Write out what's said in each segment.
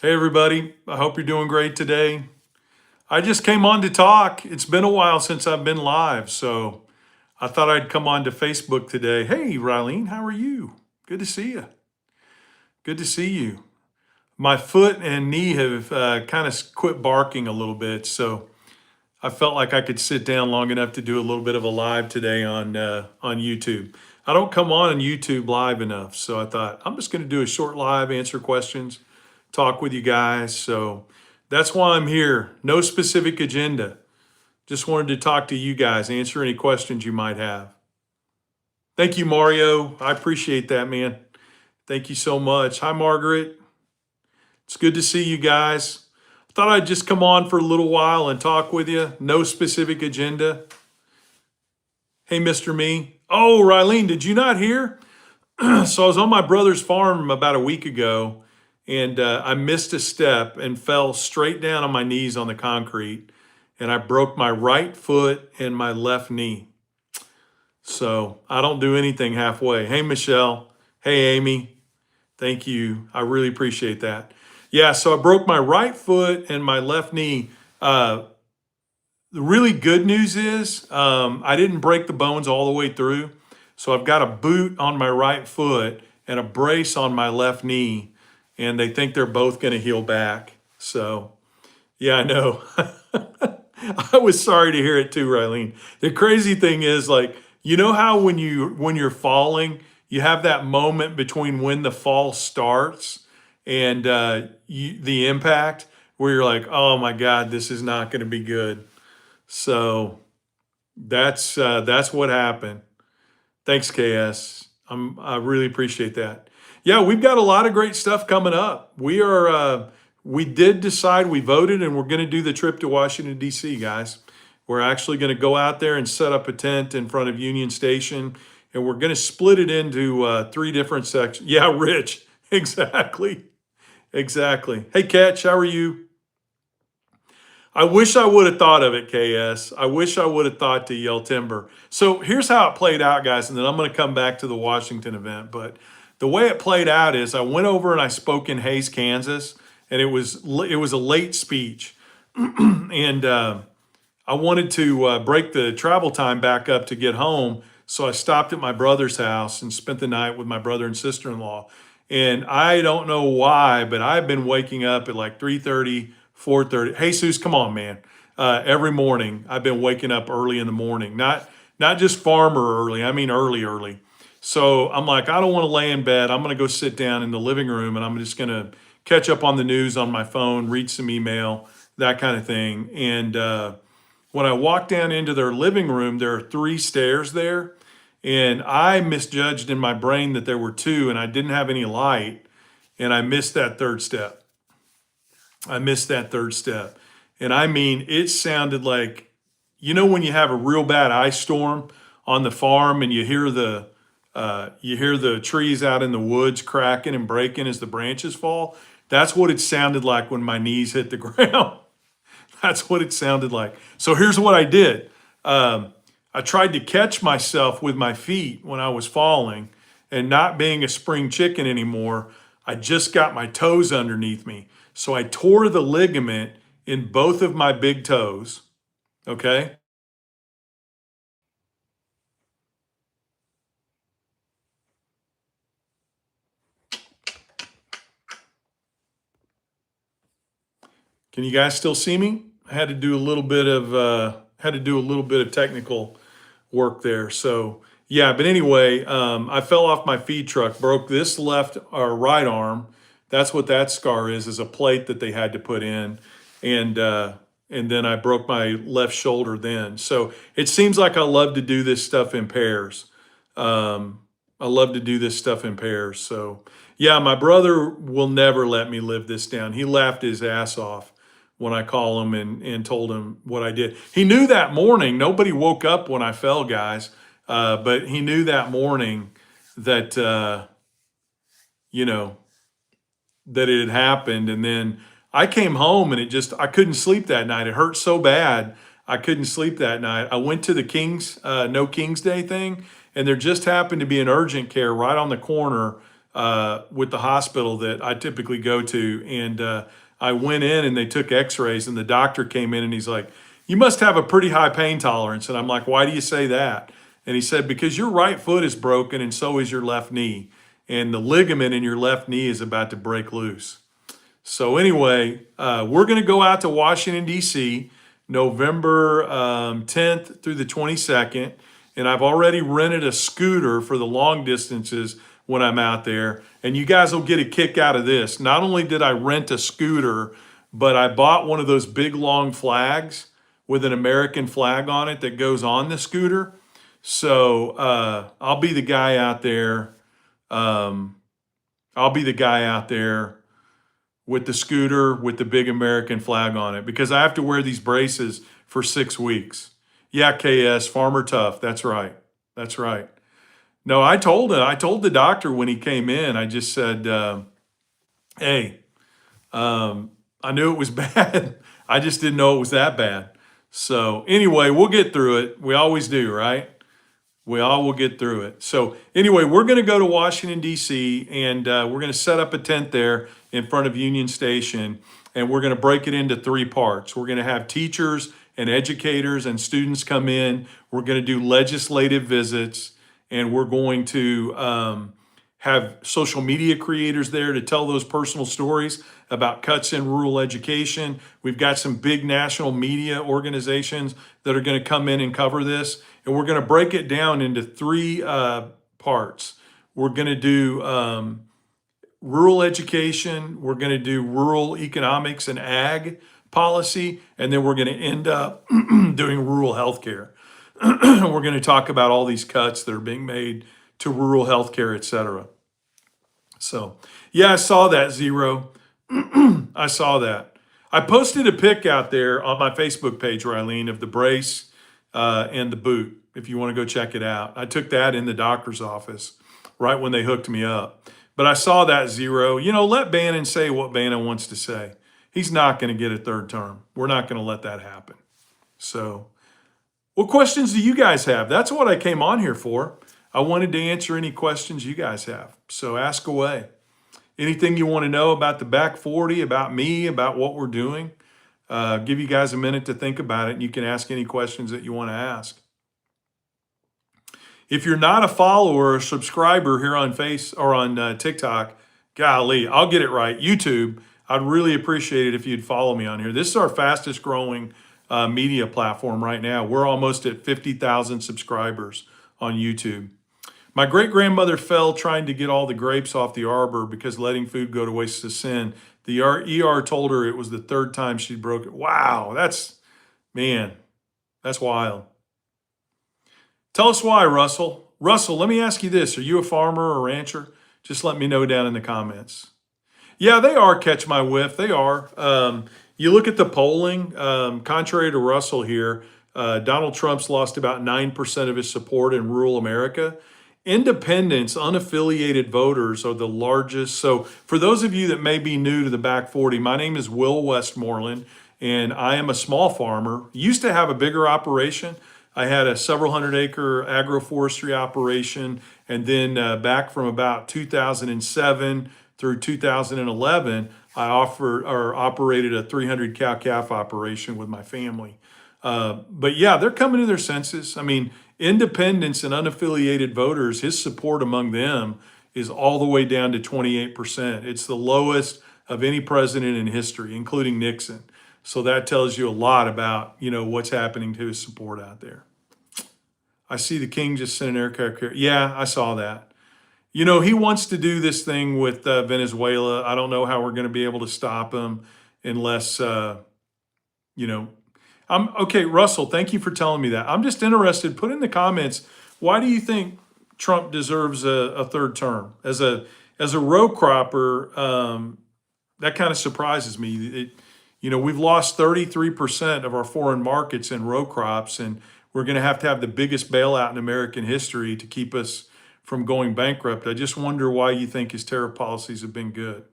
Hey, everybody. I hope you're doing great today. I just came on to talk. It's been a while since I've been live, so I thought I'd come on to Facebook today. Hey, Rylene, how are you? Good to see you. Good to see you. My foot and knee have kind of quit barking a little bit, so I felt like I could sit down long enough to do a little bit of a live today on YouTube. I don't come on YouTube live enough, so I thought I'm just going to do a short live, answer questions, talk with you guys. So that's why I'm here. No specific agenda. Just wanted to talk to you guys, answer any questions you might have. Thank you, Mario. I appreciate that, man. Thank you so much. Hi, Margaret. It's good to see you guys. Thought I'd just come on for a little while and talk with you. No specific agenda. Hey, Mr. Me. Oh, Rylene, did you not hear? So I was on my brother's farm about a week ago, and I missed a step and fell straight down on my knees on the concrete, and I broke my right foot and my left knee. So I don't do anything halfway. Hey, Michelle. Hey, Amy. Thank you. I really appreciate that. Yeah, so I broke my right foot and my left knee. The really good news is I didn't break the bones all the way through. So I've got a boot on my right foot and a brace on my left knee, and they think they're both going to heal back. So, yeah, I know. I was sorry to hear it too, Rylene. The crazy thing is, like, you know how when you're falling, you have that moment between when the fall starts and the impact, where you're like, oh my God, this is not going to be good. So that's what happened. Thanks, KS. I really appreciate that. Yeah, we've got a lot of great stuff coming up. We did decide, we voted, and we're going to do the trip to Washington, D.C., guys. We're actually going to go out there and set up a tent in front of Union Station, and we're going to split it into three different sections. Yeah, Rich, exactly. Exactly. Hey, Catch, how are you? I wish I would have thought of it, KS. I wish I would have thought to yell timber. So here's how it played out, guys, and then I'm going to come back to the Washington event. But the way it played out is I went over and I spoke in Hays, Kansas, and it was a late speech, and I wanted to break the travel time back up to get home. So I stopped at my brother's house and spent the night with my brother and sister-in-law. And I don't know why, but I've been waking up at like 3:30, 4:30. Jesus, come on, man. Every morning I've been waking up early in the morning, not just farmer early. I mean early, early. So I'm like, I don't want to lay in bed. I'm going to go sit down in the living room, and I'm just going to catch up on the news on my phone, read some email, that kind of thing. And when I walked down into their living room, there are three stairs there. And I misjudged in my brain that there were two, and I didn't have any light. And I missed that third step. I missed that third step. And I mean, it sounded like, when you have a real bad ice storm on the farm and you hear the trees out in the woods cracking and breaking as the branches fall. That's what it sounded like when my knees hit the ground. That's what it sounded like. So here's what I did. I tried to catch myself with my feet when I was falling, and not being a spring chicken anymore, I just got my toes underneath me. So I tore the ligament in both of my big toes. Okay. Can you guys still see me? I had to do a little bit of technical work there. So yeah, but anyway, I fell off my feed truck, broke this left or right arm. That's what that scar is a plate that they had to put in, and then I broke my left shoulder then. So it seems like I love to do this stuff in pairs. I love to do this stuff in pairs. So yeah, my brother will never let me live this down. He laughed his ass off when I called him and told him what I did. He knew that morning. Nobody woke up when I fell, guys. But he knew that morning that, that it had happened. And then I came home and I couldn't sleep that night. It hurt so bad. I couldn't sleep that night. I went to the No King's Day thing, and there just happened to be an urgent care right on the corner with the hospital that I typically go to. And I went in and they took x-rays, and the doctor came in and he's like, "You must have a pretty high pain tolerance." And I'm like, "Why do you say that?" And he said, "Because your right foot is broken and so is your left knee. And the ligament in your left knee is about to break loose." So anyway, we're going to go out to Washington, D.C., November 10th through the 22nd. And I've already rented a scooter for the long distances when I'm out there. And you guys will get a kick out of this. Not only did I rent a scooter, but I bought one of those big long flags with an American flag on it that goes on the scooter. So I'll be the guy out there. I'll be the guy out there with the scooter with the big American flag on it, because I have to wear these braces for 6 weeks. Yeah, KS, Farmer Tough. That's right. That's right. No, I told the doctor when he came in, I just said, "Hey, I knew it was bad. I just didn't know it was that bad." So anyway, we'll get through it. We always do, right? We all will get through it. So anyway, we're going to go to Washington, D.C., and we're going to set up a tent there in front of Union Station, and we're going to break it into 3 parts. We're going to have teachers and educators and students come in. We're going to do legislative visits, and we're going to have social media creators there to tell those personal stories about cuts in rural education. We've got some big national media organizations that are going to come in and cover this. And we're going to break it down into 3 parts. We're going to do rural education. We're going to do rural economics and ag policy. And then we're going to end up doing rural healthcare. We're going to talk about all these cuts that are being made to rural healthcare, et cetera. So, yeah, I saw that, Zero. I saw that. I posted a pic out there on my Facebook page, Rylene, of the brace and the boot, if you want to go check it out. I took that in the doctor's office right when they hooked me up. But I saw that, Zero. You know, let Bannon say what Bannon wants to say. He's not going to get a 3rd term. We're not going to let that happen. So, what questions do you guys have? That's what I came on here for. I wanted to answer any questions you guys have. So ask away. Anything you want to know about the back 40, about me, about what we're doing, give you guys a minute to think about it, and you can ask any questions that you want to ask. If you're not a follower or subscriber here on on TikTok, golly, I'll get it right. YouTube, I'd really appreciate it if you'd follow me on here. This is our fastest growing media platform right now. We're almost at 50,000 subscribers on YouTube. My great-grandmother fell trying to get all the grapes off the arbor because letting food go to waste is a sin. The ER told her it was the 3rd time she'd broke it. Wow, that's wild. Tell us why, Russell. Russell, let me ask you this. Are you a farmer or a rancher? Just let me know down in the comments. Yeah, they are, catch my whiff. They are. You look at the polling, contrary to Russell here, Donald Trump's lost about 9% of his support in rural America. Independents, unaffiliated voters are the largest. So for those of you that may be new to the back 40, my name is Will Westmoreland, and I am a small farmer. Used to have a bigger operation. I had a several hundred acre agroforestry operation, and then back from about 2007 through 2011, I operated a 300 cow calf operation with my family. But yeah, they're coming to their senses. I mean, independents and unaffiliated voters, his support among them is all the way down to 28%. It's the lowest of any president in history, including Nixon. So that tells you a lot about, what's happening to his support out there. I see the king just sent an aircraft carrier. Yeah, I saw that. He wants to do this thing with Venezuela. I don't know how we're going to be able to stop him unless, okay, Russell, thank you for telling me that. I'm just interested. Put in the comments, why do you think Trump deserves a 3rd term? As a row cropper, that kind of surprises me. We've lost 33% of our foreign markets in row crops, and we're going to have the biggest bailout in American history to keep us from going bankrupt. I just wonder why you think his tariff policies have been good.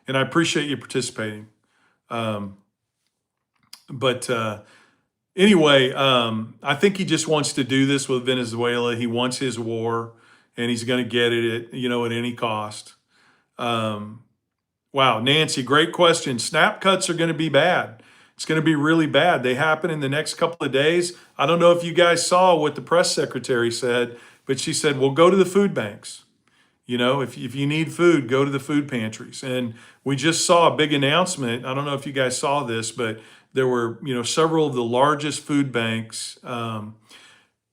And I appreciate you participating. Anyway, I think he just wants to do this with Venezuela. He wants his war, and he's going to get it at any cost. Wow, Nancy, great question. Snap cuts are going to be bad. It's going to be really bad. They happen in the next couple of days. I don't know if you guys saw what the press secretary said, but she said, well, go to the food banks. If you need food, go to the food pantries. And we just saw a big announcement. I don't know if you guys saw this, but there were, several of the largest food banks.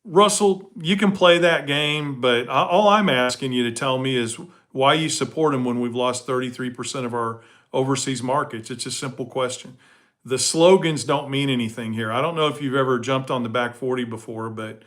Russell, you can play that game, but all I'm asking you to tell me is why you support them when we've lost 33% of our overseas markets. It's a simple question. The slogans don't mean anything here. I don't know if you've ever jumped on the back 40 before, but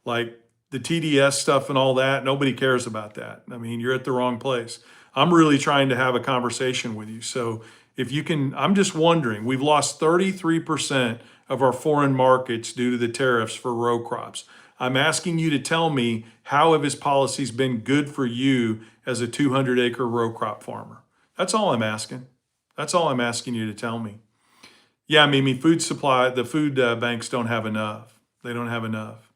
like the TDS stuff and all that, nobody cares about that. I mean, you're at the wrong place. I'm really trying to have a conversation with you. So if you can, I'm just wondering, we've lost 33% of our foreign markets due to the tariffs for row crops. I'm asking you to tell me, how have his policies been good for you as a 200-acre row crop farmer? That's all I'm asking. That's all I'm asking you to tell me. Yeah, Mimi, food supply, the food banks don't have enough. They don't have enough.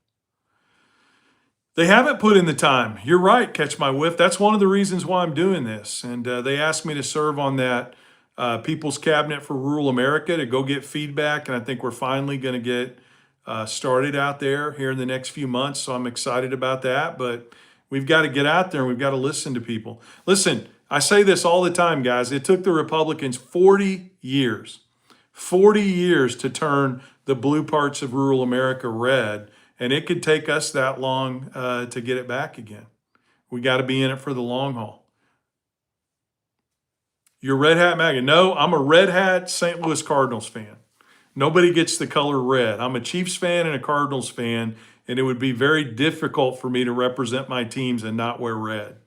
They haven't put in the time. You're right, Catch My Whiff. That's one of the reasons why I'm doing this. And they asked me to serve on that People's Cabinet for Rural America to go get feedback. And I think we're finally going to get started out there here in the next few months. So I'm excited about that. But we've got to get out there and we've got to listen to people. Listen, I say this all the time, guys. It took the Republicans 40 years to turn the blue parts of rural America red. And it could take us that long to get it back again. We got to be in it for the long haul. You're Red Hat MAGA. No, I'm a Red Hat St. Louis Cardinals fan. Nobody gets the color red. I'm a Chiefs fan and a Cardinals fan, and it would be very difficult for me to represent my teams and not wear red.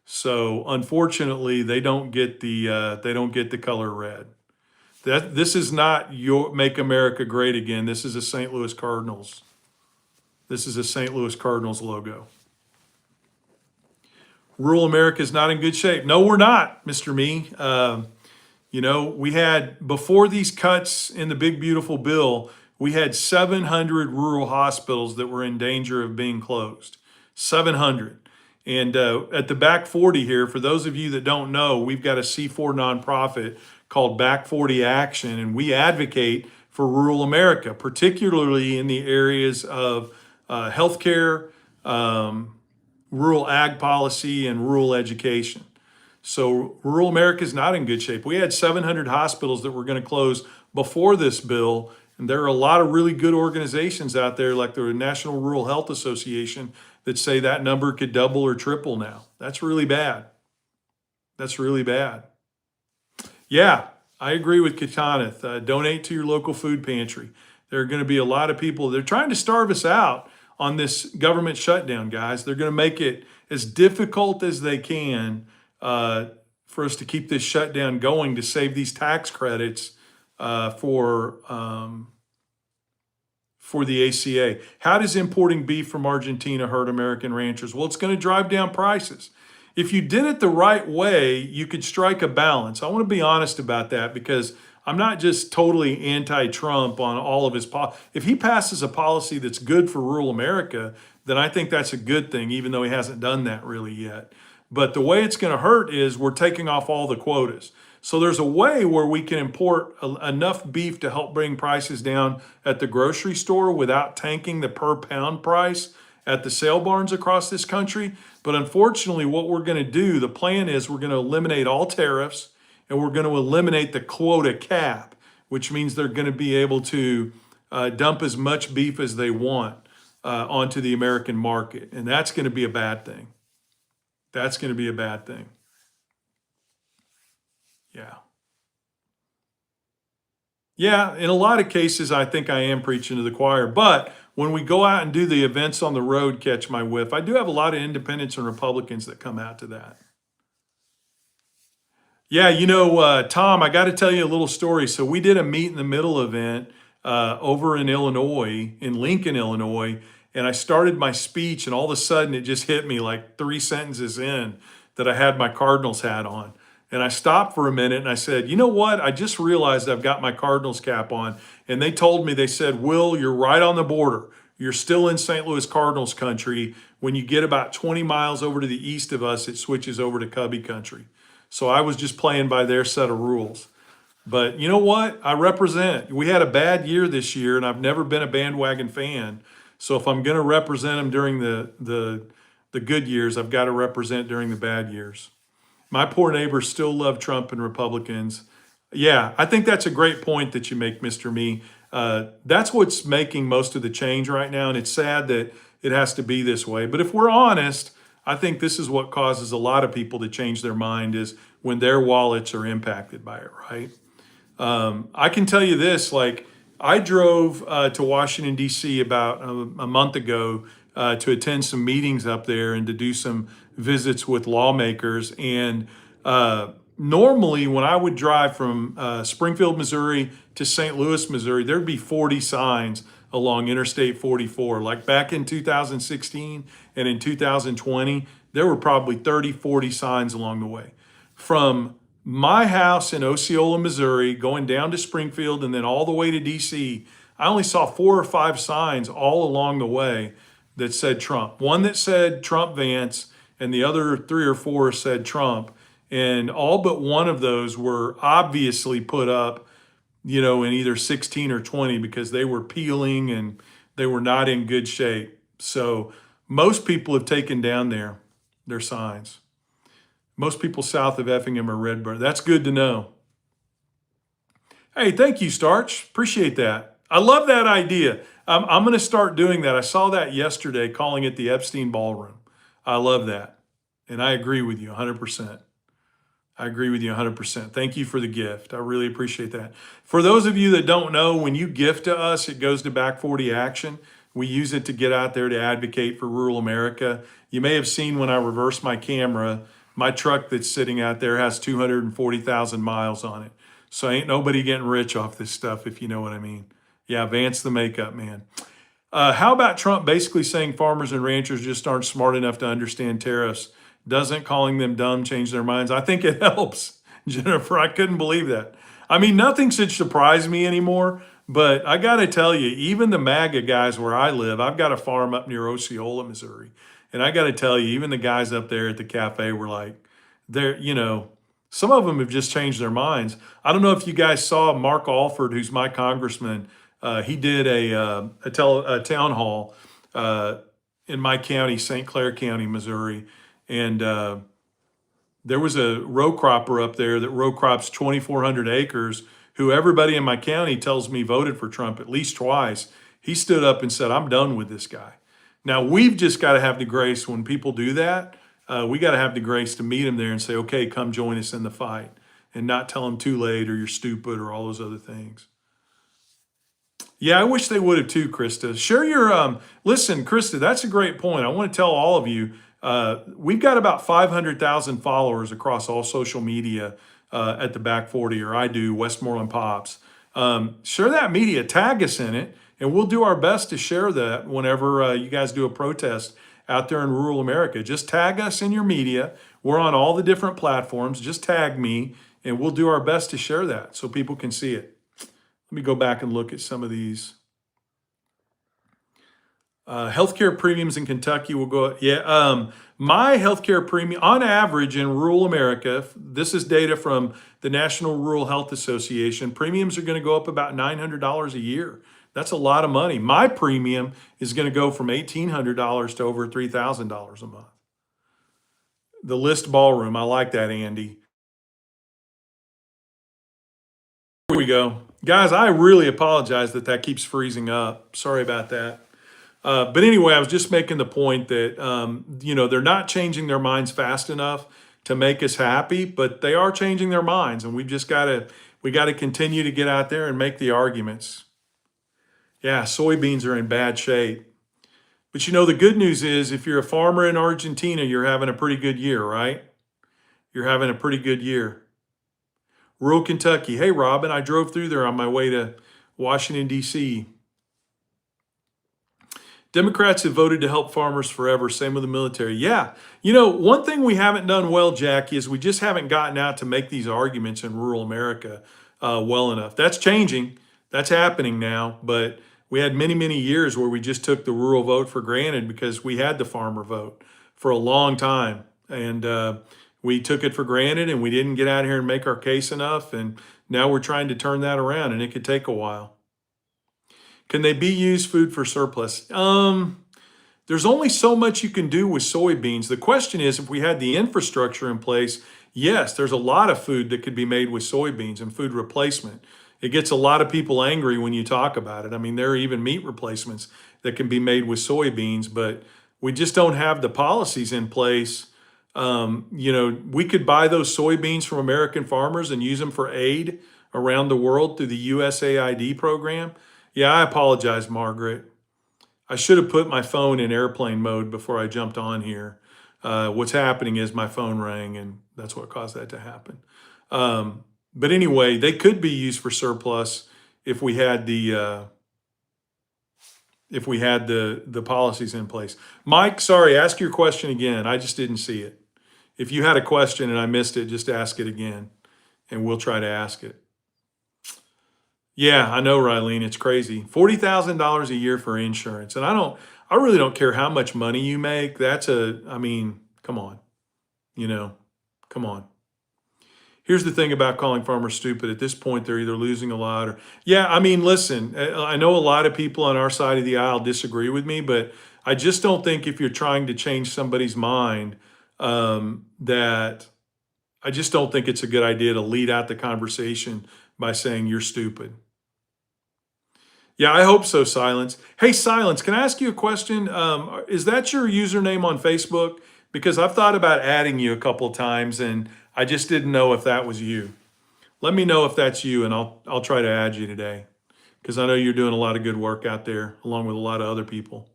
So unfortunately, they don't get the color red. This is not your Make America Great Again. This is a St. Louis Cardinals. This is a St. Louis Cardinals logo. Rural America is not in good shape. No, we're not, Mr. Me. We had, before these cuts in the big, beautiful bill, we had 700 rural hospitals that were in danger of being closed. 700. And at the Back 40 here, for those of you that don't know, we've got a C4 nonprofit called Back 40 Action, and we advocate for rural America, particularly in the areas of healthcare, rural ag policy, and rural education. So rural America is not in good shape. We had 700 hospitals that were going to close before this bill, and there are a lot of really good organizations out there, like the National Rural Health Association, that say that number could double or triple now. That's really bad. That's really bad. Yeah, I agree with Katanith. Donate to your local food pantry. There are going to be a lot of people, they're trying to starve us out on this government shutdown, guys. They're going to make it as difficult as they can for us to keep this shutdown going to save these tax credits for the ACA. How does importing beef from Argentina hurt American ranchers? Well, it's going to drive down prices. If you did it the right way, you could strike a balance. I want to be honest about that, because I'm not just totally anti-Trump on all of his policies. If he passes a policy that's good for rural America, then I think that's a good thing, even though he hasn't done that really yet. But the way it's going to hurt is we're taking off all the quotas. So there's a way where we can import enough beef to help bring prices down at the grocery store without tanking the per pound price at the sale barns across this country. But unfortunately, what we're going to do, the plan is we're going to eliminate all tariffs, and we're going to eliminate the quota cap, which means they're going to be able to dump as much beef as they want onto the American market. And that's going to be a bad thing. That's going to be a bad thing. Yeah. Yeah, in a lot of cases, I think I am preaching to the choir. But when we go out and do the events on the road, Catch My Whiff, I do have a lot of independents and Republicans that come out to that. Yeah, Tom, I got to tell you a little story. So we did a Meet in the Middle event over in Illinois, in Lincoln, Illinois, and I started my speech, and all of a sudden it just hit me like 3 sentences in that I had my Cardinals hat on. And I stopped for a minute and I said, you know what? I just realized I've got my Cardinals cap on. And they told me, they said, Will, you're right on the border. You're still in St. Louis Cardinals country. When you get about 20 miles over to the east of us, it switches over to Cubby country. So I was just playing by their set of rules. But you know what? I represent. We had a bad year this year, and I've never been a bandwagon fan. So if I'm going to represent them during the good years, I've got to represent during the bad years. My poor neighbors still love Trump and Republicans. Yeah, I think that's a great point that you make, Mr. Me. That's what's making most of the change right now, and it's sad that it has to be this way. But if we're honest, I think this is what causes a lot of people to change their mind is when their wallets are impacted by it, right? I can tell you this, like I drove to Washington, D.C. about a month ago to attend some meetings up there and to do some visits with lawmakers. And normally when I would drive from Springfield, Missouri to St. Louis, Missouri, there'd be 40 signs along Interstate 44. Like back in 2016 and in 2020, there were probably 30, 40 signs along the way. From my house in Osceola, Missouri, going down to Springfield and then all the way to DC, I only saw 4 or 5 signs all along the way that said Trump. One that said Trump Vance, and the other 3 or 4 said Trump. And all but one of those were obviously put up, in either 16 or 20 because they were peeling and they were not in good shape. So most people have taken down their signs. Most people south of Effingham or Redbird. That's good to know. Hey, thank you, Starch. Appreciate that. I love that idea. I'm going to start doing that. I saw that yesterday, calling it the Epstein Ballroom. I love that. And I agree with you 100%. I agree with you 100%. Thank you for the gift. I really appreciate that. For those of you that don't know, when you gift to us, it goes to Back 40 Action. We use it to get out there to advocate for rural America. You may have seen when I reversed my camera, my truck that's sitting out there has 240,000 miles on it. So ain't nobody getting rich off this stuff, if you know what I mean. Yeah, Vance the makeup man. How about Trump basically saying farmers and ranchers just aren't smart enough to understand tariffs? Doesn't calling them dumb change their minds? I think it helps, Jennifer. I couldn't believe that. I mean, nothing should surprise me anymore, but I got to tell you, even the MAGA guys where I live, I've got a farm up near Osceola, Missouri. And I got to tell you, even the guys up there at the cafe were like, some of them have just changed their minds. I don't know if you guys saw Mark Alford, who's my congressman. He did a town hall in my county, St. Clair County, Missouri. And there was a row cropper up there that row crops 2,400 acres, who everybody in my county tells me voted for Trump at least twice. He stood up and said, I'm done with this guy. Now, we've just got to have the grace when people do that. We got to have the grace to meet them there and say, okay, come join us in the fight, and not tell them too late or you're stupid or all those other things. Yeah, I wish they would have too, Krista. Share your, listen, Krista, that's a great point. I want to tell all of you, we've got about 500,000 followers across all social media at the Back 40, or I do, Westmoreland Pops. Share that media, tag us in it, and we'll do our best to share that whenever you guys do a protest out there in rural America. Just tag us in your media. We're on all the different platforms. Just tag me, and we'll do our best to share that so people can see it. Let me go back and look at some of these. Healthcare premiums in Kentucky will go, my healthcare premium, on average in rural America, this is data from the National Rural Health Association, premiums are going to go up about $900 a year. That's a lot of money. My premium is going to go from $1,800 to over $3,000 a month. The List Ballroom, I like that, Andy. Here we go. Guys, I really apologize that keeps freezing up. Sorry about that. But anyway, I was just making the point that, they're not changing their minds fast enough to make us happy, but they are changing their minds. And we got to continue to get out there and make the arguments. Yeah, soybeans are in bad shape. But the good news is if you're a farmer in Argentina, you're having a pretty good year, right? You're having a pretty good year. Rural Kentucky. Hey, Robin, I drove through there on my way to Washington, D.C. Democrats have voted to help farmers forever. Same with the military. Yeah. One thing we haven't done well, Jackie, is we just haven't gotten out to make these arguments in rural America well enough. That's changing. That's happening now. But we had many, many years where we just took the rural vote for granted because we had the farmer vote for a long time. And We took it for granted and we didn't get out here and make our case enough. And now we're trying to turn that around, and it could take a while. Can they be used food for surplus? There's only so much you can do with soybeans. The question is, if we had the infrastructure in place, yes, there's a lot of food that could be made with soybeans and food replacement. It gets a lot of people angry when you talk about it. I mean, there are even meat replacements that can be made with soybeans, but we just don't have the policies in place. We could buy those soybeans from American farmers and use them for aid around the world through the USAID program. Yeah, I apologize, Margaret. I should have put my phone in airplane mode before I jumped on here. What's happening is my phone rang, and that's what caused that to happen. But anyway, they could be used for surplus if we had the policies in place. Mike, sorry, ask your question again. I just didn't see it. If you had a question and I missed it, just ask it again, and we'll try to ask it. Yeah, I know, Rylene, it's crazy. $40,000 a year for insurance. And I really don't care how much money you make. I mean, come on, come on. Here's the thing about calling farmers stupid. At this point, they're either losing a lot or, yeah, I mean, listen, I know a lot of people on our side of the aisle disagree with me, but I just don't think if you're trying to change somebody's mind, that I just don't think it's a good idea to lead out the conversation by saying you're stupid. Yeah, I hope so, Silence. Hey, Silence, can I ask you a question? Is that your username on Facebook? Because I've thought about adding you a couple of times, and I just didn't know if that was you. Let me know if that's you, and I'll try to add you today, because I know you're doing a lot of good work out there, along with a lot of other people.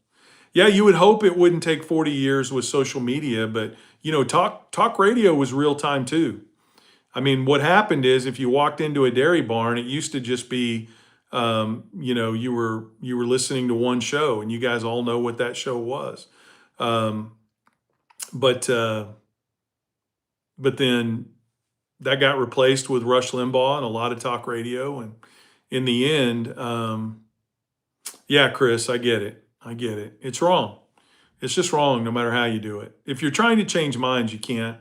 Yeah, you would hope it wouldn't take 40 years with social media, but talk radio was real time too. I mean, what happened is if you walked into a dairy barn, it used to just be, you were listening to one show, and you guys all know what that show was. But then that got replaced with Rush Limbaugh and a lot of talk radio. And in the end, yeah, Chris, I get it. It's wrong. It's just wrong no matter how you do it. If you're trying to change minds, you can't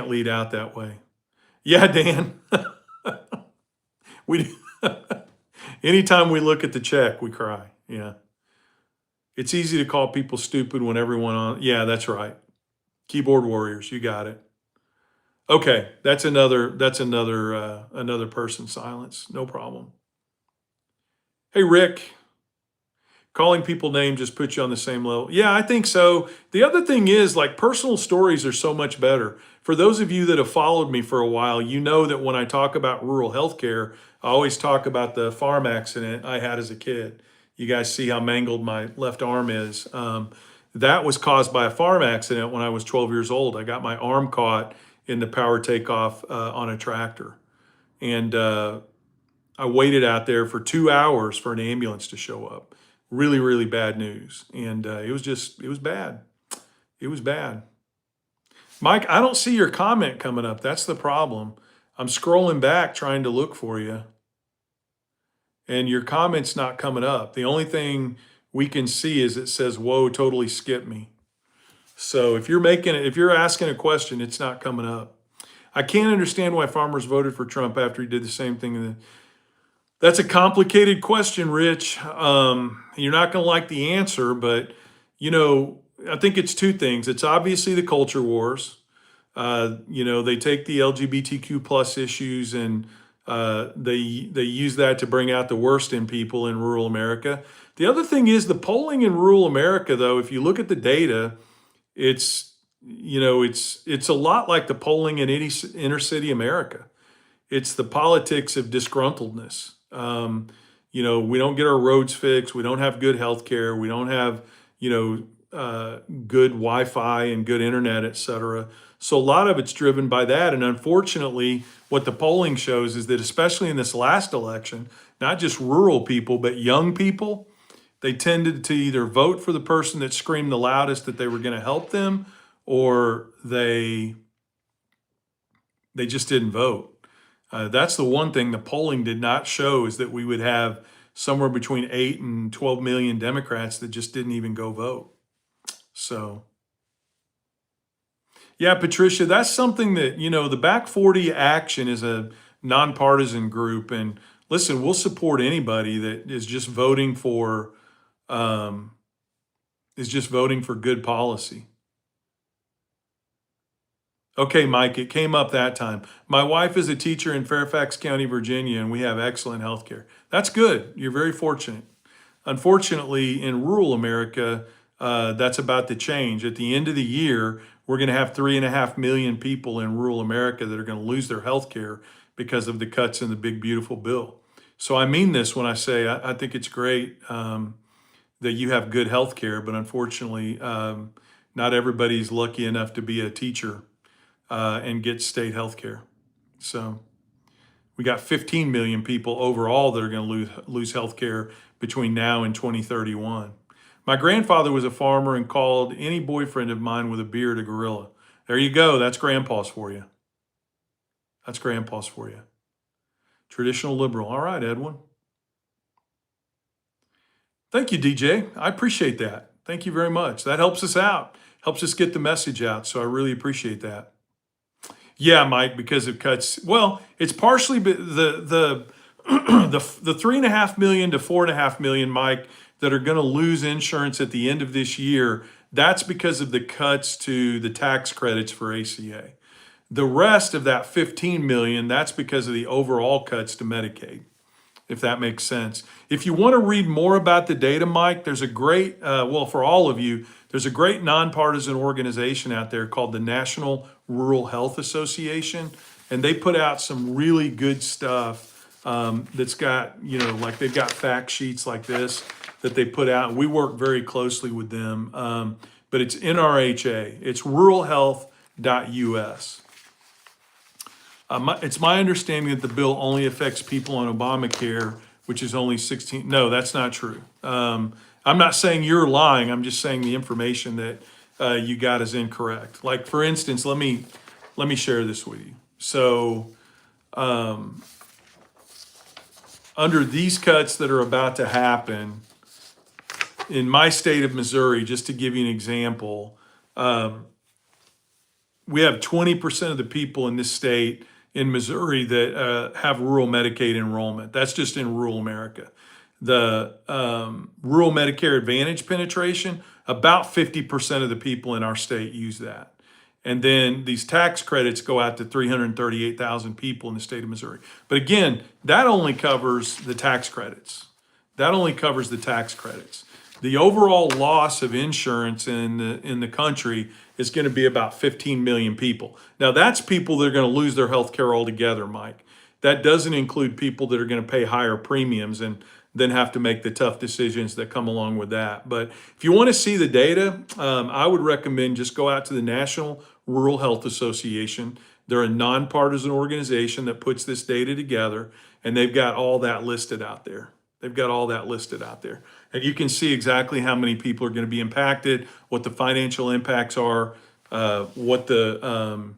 lead out that way. Yeah, Dan. We anytime we look at the check, we cry. Yeah. It's easy to call people stupid when everyone on. Yeah, that's right. Keyboard warriors, you got it. Okay, that's another person. Silence, no problem. Hey, Rick. Calling people names just puts you on the same level. Yeah, I think so. The other thing is, like, personal stories are so much better. For those of you that have followed me for a while, you know that when I talk about rural healthcare, I always talk about the farm accident I had as a kid. You guys see how mangled my left arm is. That was caused by a farm accident when I was 12 years old. I got my arm caught in the power takeoff on a tractor. And I waited out there for 2 hours for an ambulance to show up. Really, really bad news. And it was bad. It was bad. Mike, I don't see your comment coming up. That's the problem. I'm scrolling back trying to look for you, and your comment's not coming up. The only thing we can see is it says, whoa, totally skipped me. So if you're asking a question, it's not coming up. I can't understand why farmers voted for Trump after he did the same thing. That's a complicated question, Rich. You're not going to like the answer, but I think it's two things. It's obviously the culture wars. They take the LGBTQ plus issues and they use that to bring out the worst in people in rural America. The other thing is the polling in rural America, though. If you look at the data, it's a lot like the polling in inner city America. It's the politics of disgruntledness. We don't get our roads fixed. We don't have good health care. We don't have, good Wi-Fi and good internet, et cetera. So a lot of it's driven by that. And unfortunately, what the polling shows is that, especially in this last election, not just rural people, but young people, they tended to either vote for the person that screamed the loudest that they were going to help them, or they just didn't vote. That's the one thing the polling did not show, is that we would have somewhere between 8 and 12 million Democrats that just didn't even go vote. So, Yeah, Patricia, that's something that, the Back 40 Action is a nonpartisan group. And listen, we'll support anybody that um, is just voting for good policy. Okay, Mike, it came up that time. My wife is a teacher in Fairfax County, Virginia, and we have excellent health care. That's good. You're very fortunate. Unfortunately, in rural America, that's about to change. At the end of the year, we're going to have 3.5 million people in rural America that are going to lose their health care because of the cuts in the big, beautiful bill. So I mean this when I say I think it's great that you have good health care, but unfortunately, not everybody's lucky enough to be a teacher and get state health care. So we got 15 million people overall that are going to lose health care between now and 2031. My grandfather was a farmer and called any boyfriend of mine with a beard a gorilla. There you go. That's grandpa's for you. That's grandpa's for you. Traditional liberal. All right, Edwin. Thank you, DJ. I appreciate that. Thank you very much. That helps us out, helps us get the message out. So I really appreciate that. Yeah, Mike, because it cuts. Well, it's partially the 3.5 million to 4.5 million, Mike, that are going to lose insurance at the end of this year. That's because of the cuts to the tax credits for ACA. The rest of that 15 million, that's because of the overall cuts to Medicaid, if that makes sense. If you want to read more about the data, Mike, there's a great, for all of you, there's a great nonpartisan organization out there called the National Rural Health Association, and they put out some really good stuff that's got, like they've got fact sheets like this that they put out. We work very closely with them, but it's NRHA. It's ruralhealth.us. It's my understanding that the bill only affects people on Obamacare, which is only 16. No, that's not true. I'm not saying you're lying. I'm just saying the information that you got is incorrect. Like, for instance, let me share this with you. So under these cuts that are about to happen in my state of Missouri, just to give you an example, we have 20% of the people in this state in Missouri that have rural Medicaid enrollment. That's just in rural America. The rural Medicare Advantage penetration, about 50% of the people in our state use that. And then these tax credits go out to 338,000 people in the state of Missouri. But again, that only covers the tax credits. That only covers the tax credits. The overall loss of insurance in the country is going to be about 15 million people. Now, that's people that are going to lose their health care altogether, Mike. That doesn't include people that are going to pay higher premiums and then have to make the tough decisions that come along with that. But if you want to see the data, I would recommend just go out to the National Rural Health Association. They're a nonpartisan organization that puts this data together, and they've got all that listed out there. They've got all that listed out there. And you can see exactly how many people are going to be impacted, what the financial impacts are, what the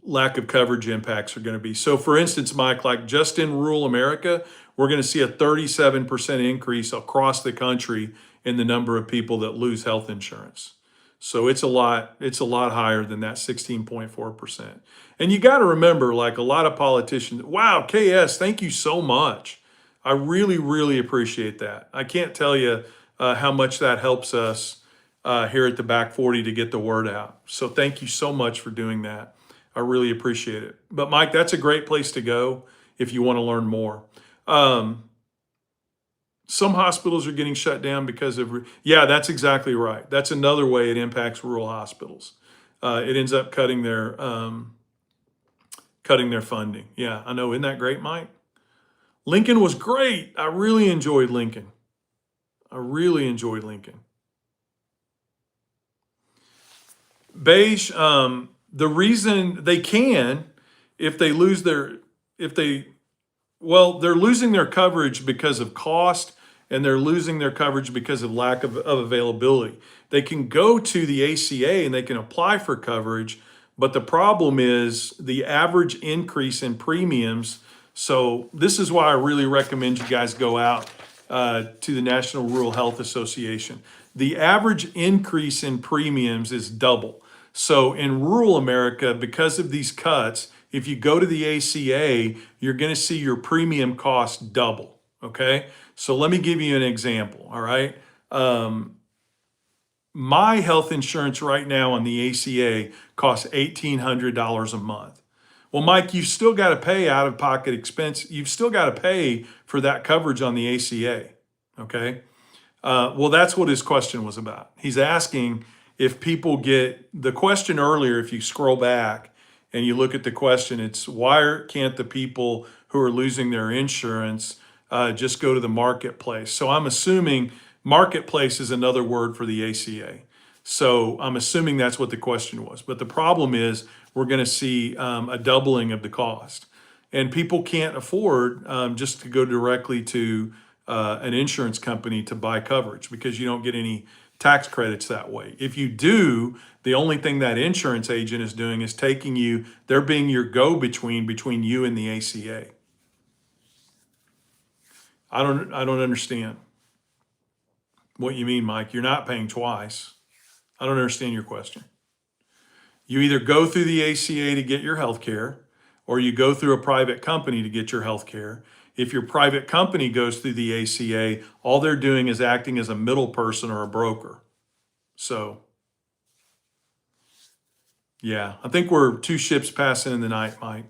lack of coverage impacts are going to be. So for instance, Mike, like just in rural America, we're going to see a 37% increase across the country in the number of people that lose health insurance. So it's a lot higher than that 16.4%. And you got to remember, like a lot of politicians, wow, KS, thank you so much. I really, really appreciate that. I can't tell you how much that helps us here at the Back 40 to get the word out. So thank you so much for doing that. I really appreciate it. But Mike, that's a great place to go if you want to learn more. Some hospitals are getting shut down because of, yeah, that's exactly right. That's another way it impacts rural hospitals. It ends up cutting their funding. Yeah, I know. Isn't that great, Mike? Lincoln was great. I really enjoyed Lincoln. Beige, the reason they can, if they lose they're losing their coverage because of cost, and they're losing their coverage because of lack of availability. They can go to the ACA and they can apply for coverage, but the problem is the average increase in premiums. So this is why I really recommend you guys go out to the National Rural Health Association. The average increase in premiums is double. So in rural America, because of these cuts, if you go to the ACA, you're going to see your premium cost double. Okay. So let me give you an example. All right. My health insurance right now on the ACA costs $1,800 a month. Well, Mike, you've still got to pay out of pocket expense. You've still got to pay for that coverage on the ACA. Okay. Well, that's what his question was about. He's asking if people get the question earlier, if you scroll back and you look at the question, it's why can't the people who are losing their insurance just go to the marketplace? So I'm assuming marketplace is another word for the ACA. So I'm assuming that's what the question was. But the problem is we're going to see a doubling of the cost. And people can't afford just to go directly to an insurance company to buy coverage because you don't get any tax credits that way. If you do, the only thing that insurance agent is doing is taking you, they're being your between you and the ACA. I don't understand what you mean, Mike. You're not paying twice. I don't understand your question. You either go through the ACA to get your health care, or you go through a private company to get your health care. If your private company goes through the ACA, all they're doing is acting as a middle person or a broker. So, yeah, I think we're two ships passing in the night, Mike.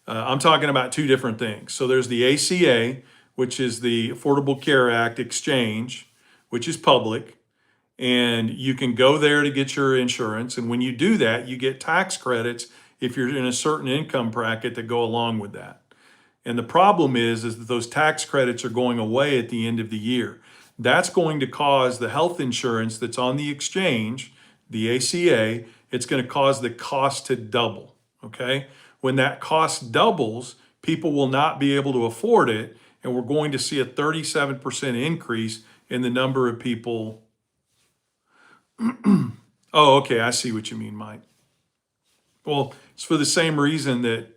I'm talking about two different things. So there's the ACA, which is the Affordable Care Act exchange, which is public. And you can go there to get your insurance. And when you do that, you get tax credits if you're in a certain income bracket that go along with that. And the problem is that those tax credits are going away at the end of the year. That's going to cause the health insurance that's on the exchange, the ACA, it's going to cause the cost to double. Okay? When that cost doubles, people will not be able to afford it. And we're going to see a 37% increase in the number of people. Oh, okay. I see what you mean, Mike. Well, it's for the same reason that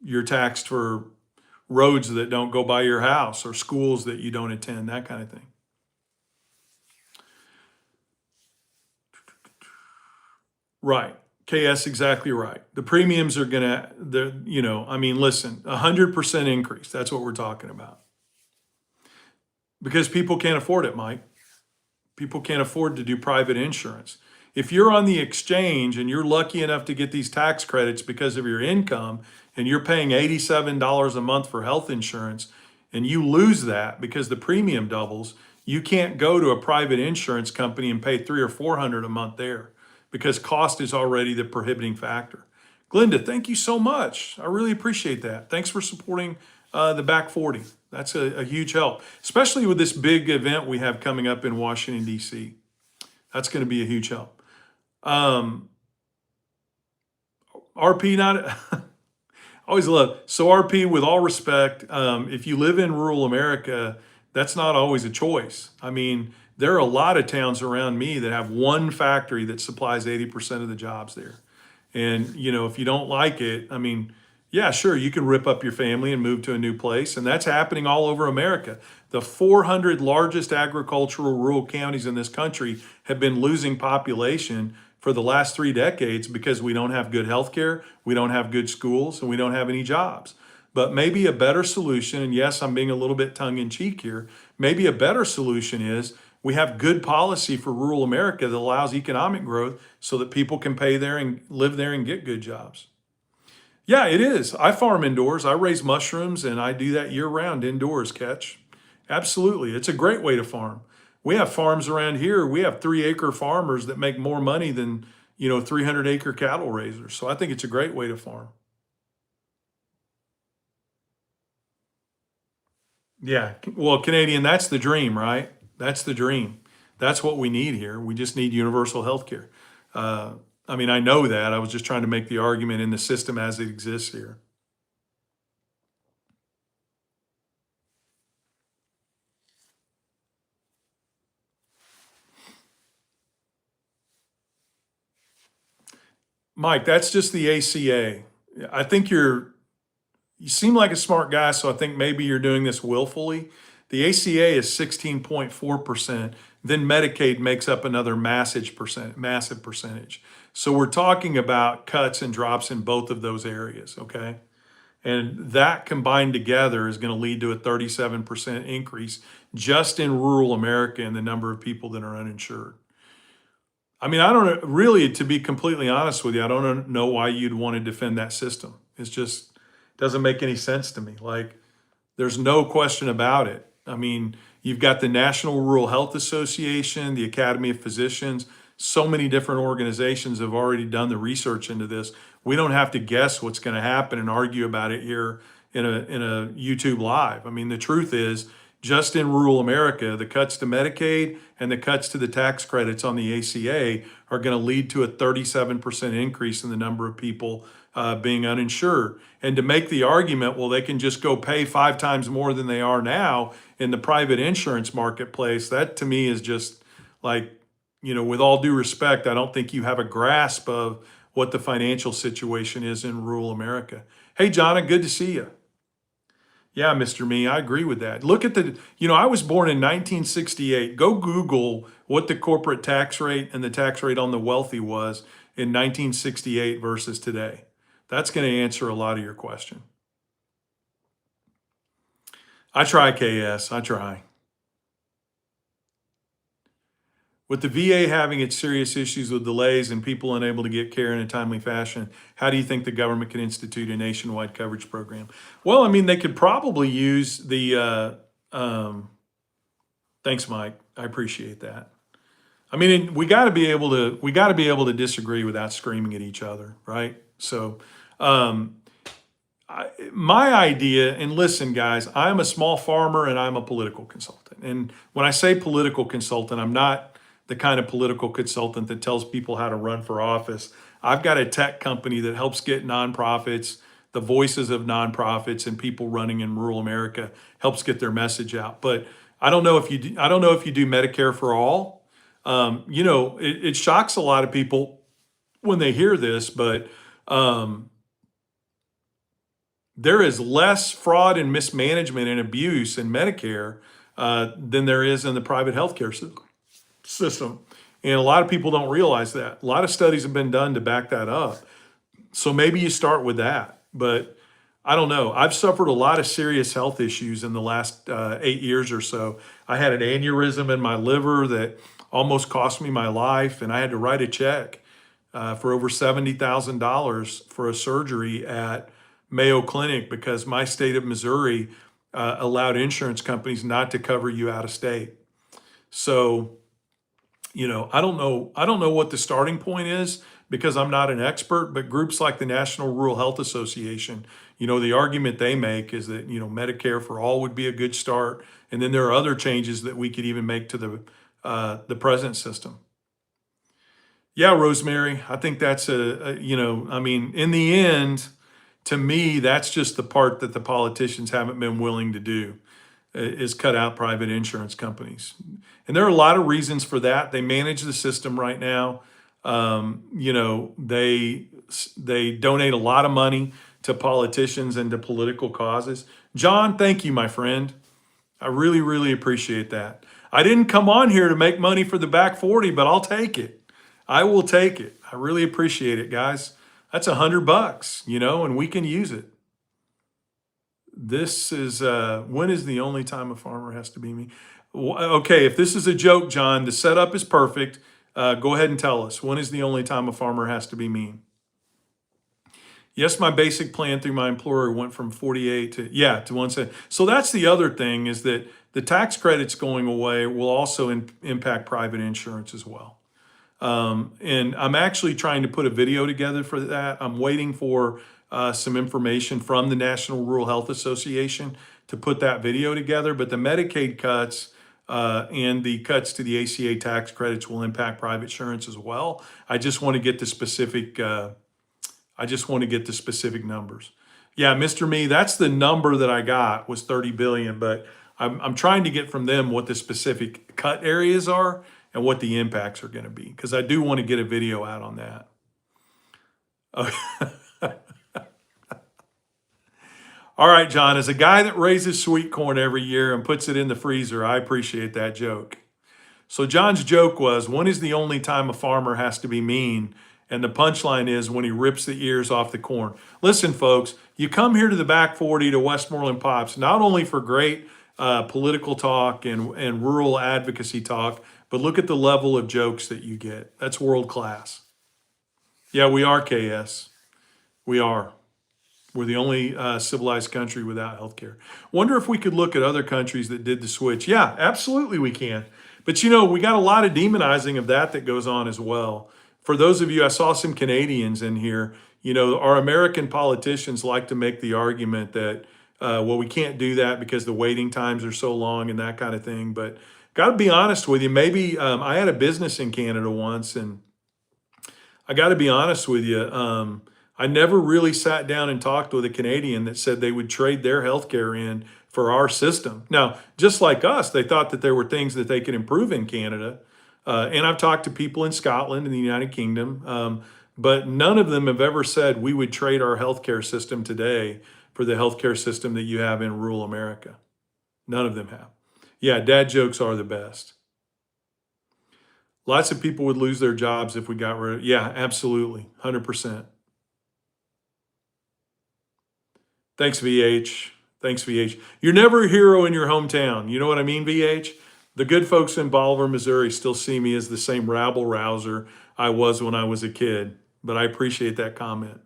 you're taxed for roads that don't go by your house or schools that you don't attend, that kind of thing. Right. KS, exactly right. The premiums are gonna, listen, 100% increase. That's what we're talking about. Because people can't afford it, Mike. People can't afford to do private insurance. If you're on the exchange and you're lucky enough to get these tax credits because of your income and you're paying $87 a month for health insurance and you lose that because the premium doubles, you can't go to a private insurance company and pay $300 or $400 a month there because cost is already the prohibiting factor. Glenda, thank you so much. I really appreciate that. Thanks for supporting the Back 40. That's a huge help, especially with this big event we have coming up in Washington, D.C. That's going to be a huge help. RP, not always love. So RP, with all respect, if you live in rural America, that's not always a choice. I mean, there are a lot of towns around me that have one factory that supplies 80% of the jobs there. And, if you don't like it, I mean, yeah, sure, you can rip up your family and move to a new place. And that's happening all over America. The 400 largest agricultural rural counties in this country have been losing population for the last 3 decades because we don't have good health care, we don't have good schools, and we don't have any jobs. But maybe a better solution, and yes, I'm being a little bit tongue-in-cheek here, maybe a better solution is we have good policy for rural America that allows economic growth so that people can pay there and live there and get good jobs. Yeah, it is. I farm indoors. I raise mushrooms and I do that year round indoors, Catch. Absolutely. It's a great way to farm. We have farms around here. We have 3-acre farmers that make more money than, 300-acre cattle raisers. So I think it's a great way to farm. Yeah. Well, Canadian, that's the dream, right? That's the dream. That's what we need here. We just need universal health care. I know that. I was just trying to make the argument in the system as it exists here. Mike, that's just the ACA. I think you seem like a smart guy, so I think maybe you're doing this willfully. The ACA is 16.4%. then Medicaid makes up another massive percentage. So we're talking about cuts and drops in both of those areas, okay? And that combined together is going to lead to a 37% increase just in rural America in the number of people that are uninsured. I mean, I don't really, to be completely honest with you, I don't know why you'd want to defend that system. It's just doesn't make any sense to me. Like, there's no question about it. I mean, you've got the National Rural Health Association, the Academy of Physicians, so many different organizations have already done the research into this. We don't have to guess what's going to happen and argue about it here in a YouTube live. I mean, the truth is, just in rural America, the cuts to Medicaid and the cuts to the tax credits on the ACA are going to lead to a 37% increase in the number of people being uninsured. And to make the argument, well, they can just go pay 5 times more than they are now in the private insurance marketplace, that to me is just like, with all due respect, I don't think you have a grasp of what the financial situation is in rural America. Hey, Jonna, good to see you. Yeah, Mr. Me, I agree with that. Look at I was born in 1968. Go Google what the corporate tax rate and the tax rate on the wealthy was in 1968 versus today. That's going to answer a lot of your question. I try, KS. I try. With the VA having its serious issues with delays and people unable to get care in a timely fashion, how do you think the government can institute a nationwide coverage program? Well, I mean, they could probably use the. Thanks, Mike. I appreciate that. I mean, we got to be able to disagree without screaming at each other, right? So, my idea, and listen, guys, I'm a small farmer and I'm a political consultant. And when I say political consultant, I'm not the kind of political consultant that tells people how to run for office. I've got a tech company that helps get nonprofits, the voices of nonprofits and people running in rural America, helps get their message out. But I don't know if you do Medicare for all. It shocks a lot of people when they hear this, but there is less fraud and mismanagement and abuse in Medicare than there is in the private healthcare system. And a lot of people don't realize that. A lot of studies have been done to back that up. So maybe you start with that. But I don't know. I've suffered a lot of serious health issues in the last 8 years or so. I had an aneurysm in my liver that almost cost me my life, and I had to write a check for over $70,000 for a surgery at Mayo Clinic because my state of Missouri allowed insurance companies not to cover you out of state. So, I don't know what the starting point is because I'm not an expert, but groups like the National Rural Health Association, the argument they make is that, Medicare for all would be a good start. And then there are other changes that we could even make to the present system. Yeah, Rosemary, I think that's in the end, to me, that's just the part that the politicians haven't been willing to do, is cut out private insurance companies. And there are a lot of reasons for that. They manage the system right now. They donate a lot of money to politicians and to political causes. John, thank you, my friend. I really, really appreciate that. I didn't come on here to make money for the back 40, but I'll take it. I will take it. I really appreciate it, guys. That's $100, and we can use it. This is, when is the only time a farmer has to be me? Okay, if this is a joke, John, the setup is perfect. Go ahead and tell us. When is the only time a farmer has to be mean? Yes, my basic plan through my employer went from 48 to 170. So that's the other thing, is that the tax credits going away will also impact private insurance as well. And I'm actually trying to put a video together for that. I'm waiting for some information from the National Rural Health Association to put that video together. But the Medicaid cuts and the cuts to the ACA tax credits will impact private insurance as well. I just want to get the specific. Numbers. Yeah, Mr. Me, that's the number that I got was 30 billion, but I'm trying to get from them what the specific cut areas are and what the impacts are going to be, because I do want to get a video out on that. All right, John, as a guy that raises sweet corn every year and puts it in the freezer, I appreciate that joke. So John's joke was, when is the only time a farmer has to be mean? And the punchline is when he rips the ears off the corn. Listen, folks, you come here to the back 40 to Westmoreland Pops, not only for great political talk and rural advocacy talk, but look at the level of jokes that you get. That's world class. Yeah, we are KS. We are. We're the only civilized country without healthcare. Wonder if we could look at other countries that did the switch. Yeah, absolutely we can. But we got a lot of demonizing of that goes on as well. For those of you, I saw some Canadians in here. Our American politicians like to make the argument that, well, we can't do that because the waiting times are so long and that kind of thing. But got to be honest with you, maybe I had a business in Canada once, and I got to be honest with you. I never really sat down and talked with a Canadian that said they would trade their healthcare in for our system. Now, just like us, they thought that there were things that they could improve in Canada. And I've talked to people in Scotland and the United Kingdom, but none of them have ever said we would trade our healthcare system today for the healthcare system that you have in rural America. None of them have. Yeah, dad jokes are the best. Lots of people would lose their jobs if we got rid of, yeah, absolutely, 100%. Thanks, VH. Thanks, VH. You're never a hero in your hometown. You know what I mean, VH? The good folks in Bolivar, Missouri still see me as the same rabble rouser I was when I was a kid, but I appreciate that comment.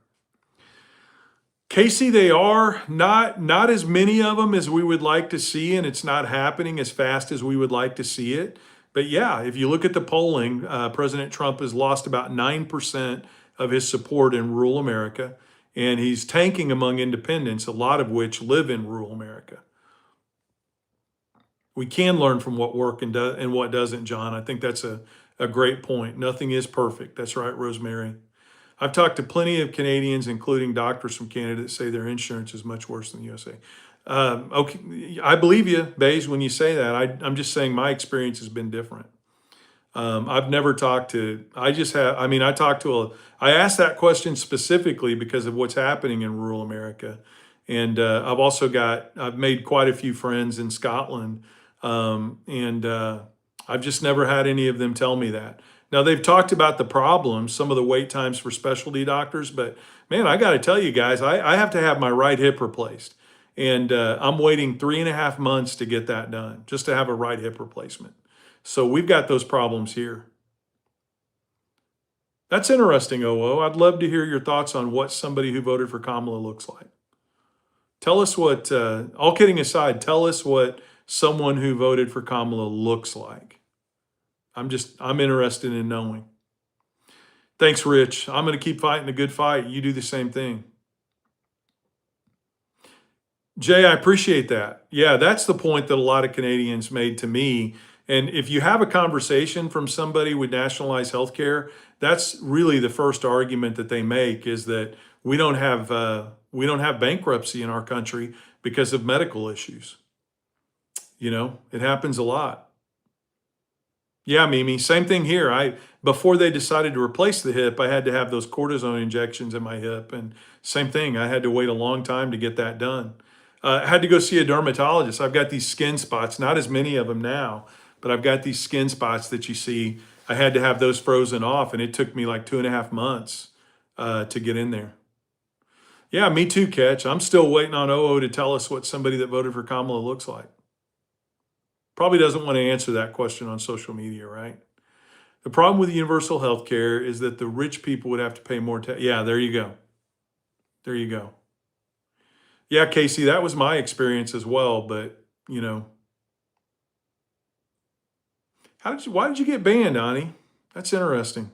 Casey, they are not as many of them as we would like to see, and it's not happening as fast as we would like to see it. But yeah, if you look at the polling, President Trump has lost about 9% of his support in rural America, and he's tanking among independents, a lot of which live in rural America. We can learn from what works and what doesn't, John. I think that's a great point. Nothing is perfect. That's right, Rosemary. I've talked to plenty of Canadians, including doctors from Canada, that say their insurance is much worse than the USA. Okay, I believe you, Baze, when you say that. I'm just saying my experience has been different. I've never talked to, I asked that question specifically because of what's happening in rural America. And I've made quite a few friends in Scotland. I've just never had any of them tell me that. Now, they've talked about the problems, some of the wait times for specialty doctors, but man, I got to tell you guys, I have to have my right hip replaced. And I'm waiting 3.5 months to get that done, just to have a right hip replacement. So we've got those problems here. That's interesting, OO. I'd love to hear your thoughts on what somebody who voted for Kamala looks like. Tell us what, all kidding aside, tell us what someone who voted for Kamala looks like. I'm interested in knowing. Thanks, Rich. I'm going to keep fighting a good fight. You do the same thing. Jay, I appreciate that. Yeah, that's the point that a lot of Canadians made to me. And if you have a conversation from somebody with nationalized healthcare, that's really the first argument that they make, is that we don't have bankruptcy in our country because of medical issues. It happens a lot. Yeah, Mimi, same thing here. Before they decided to replace the hip, I had to have those cortisone injections in my hip, and same thing. I had to wait a long time to get that done. I had to go see a dermatologist. I've got these skin spots, not as many of them now, but I've got these skin spots that you see. I had to have those frozen off, and it took me like 2.5 months to get in there. Yeah, me too, Catch. I'm still waiting on OO to tell us what somebody that voted for Kamala looks like. Probably doesn't want to answer that question on social media, right? The problem with universal health care is that the rich people would have to pay more tax. Yeah, there you go. There you go. Yeah, Casey, that was my experience as well, but why did you get banned, Ani? That's interesting.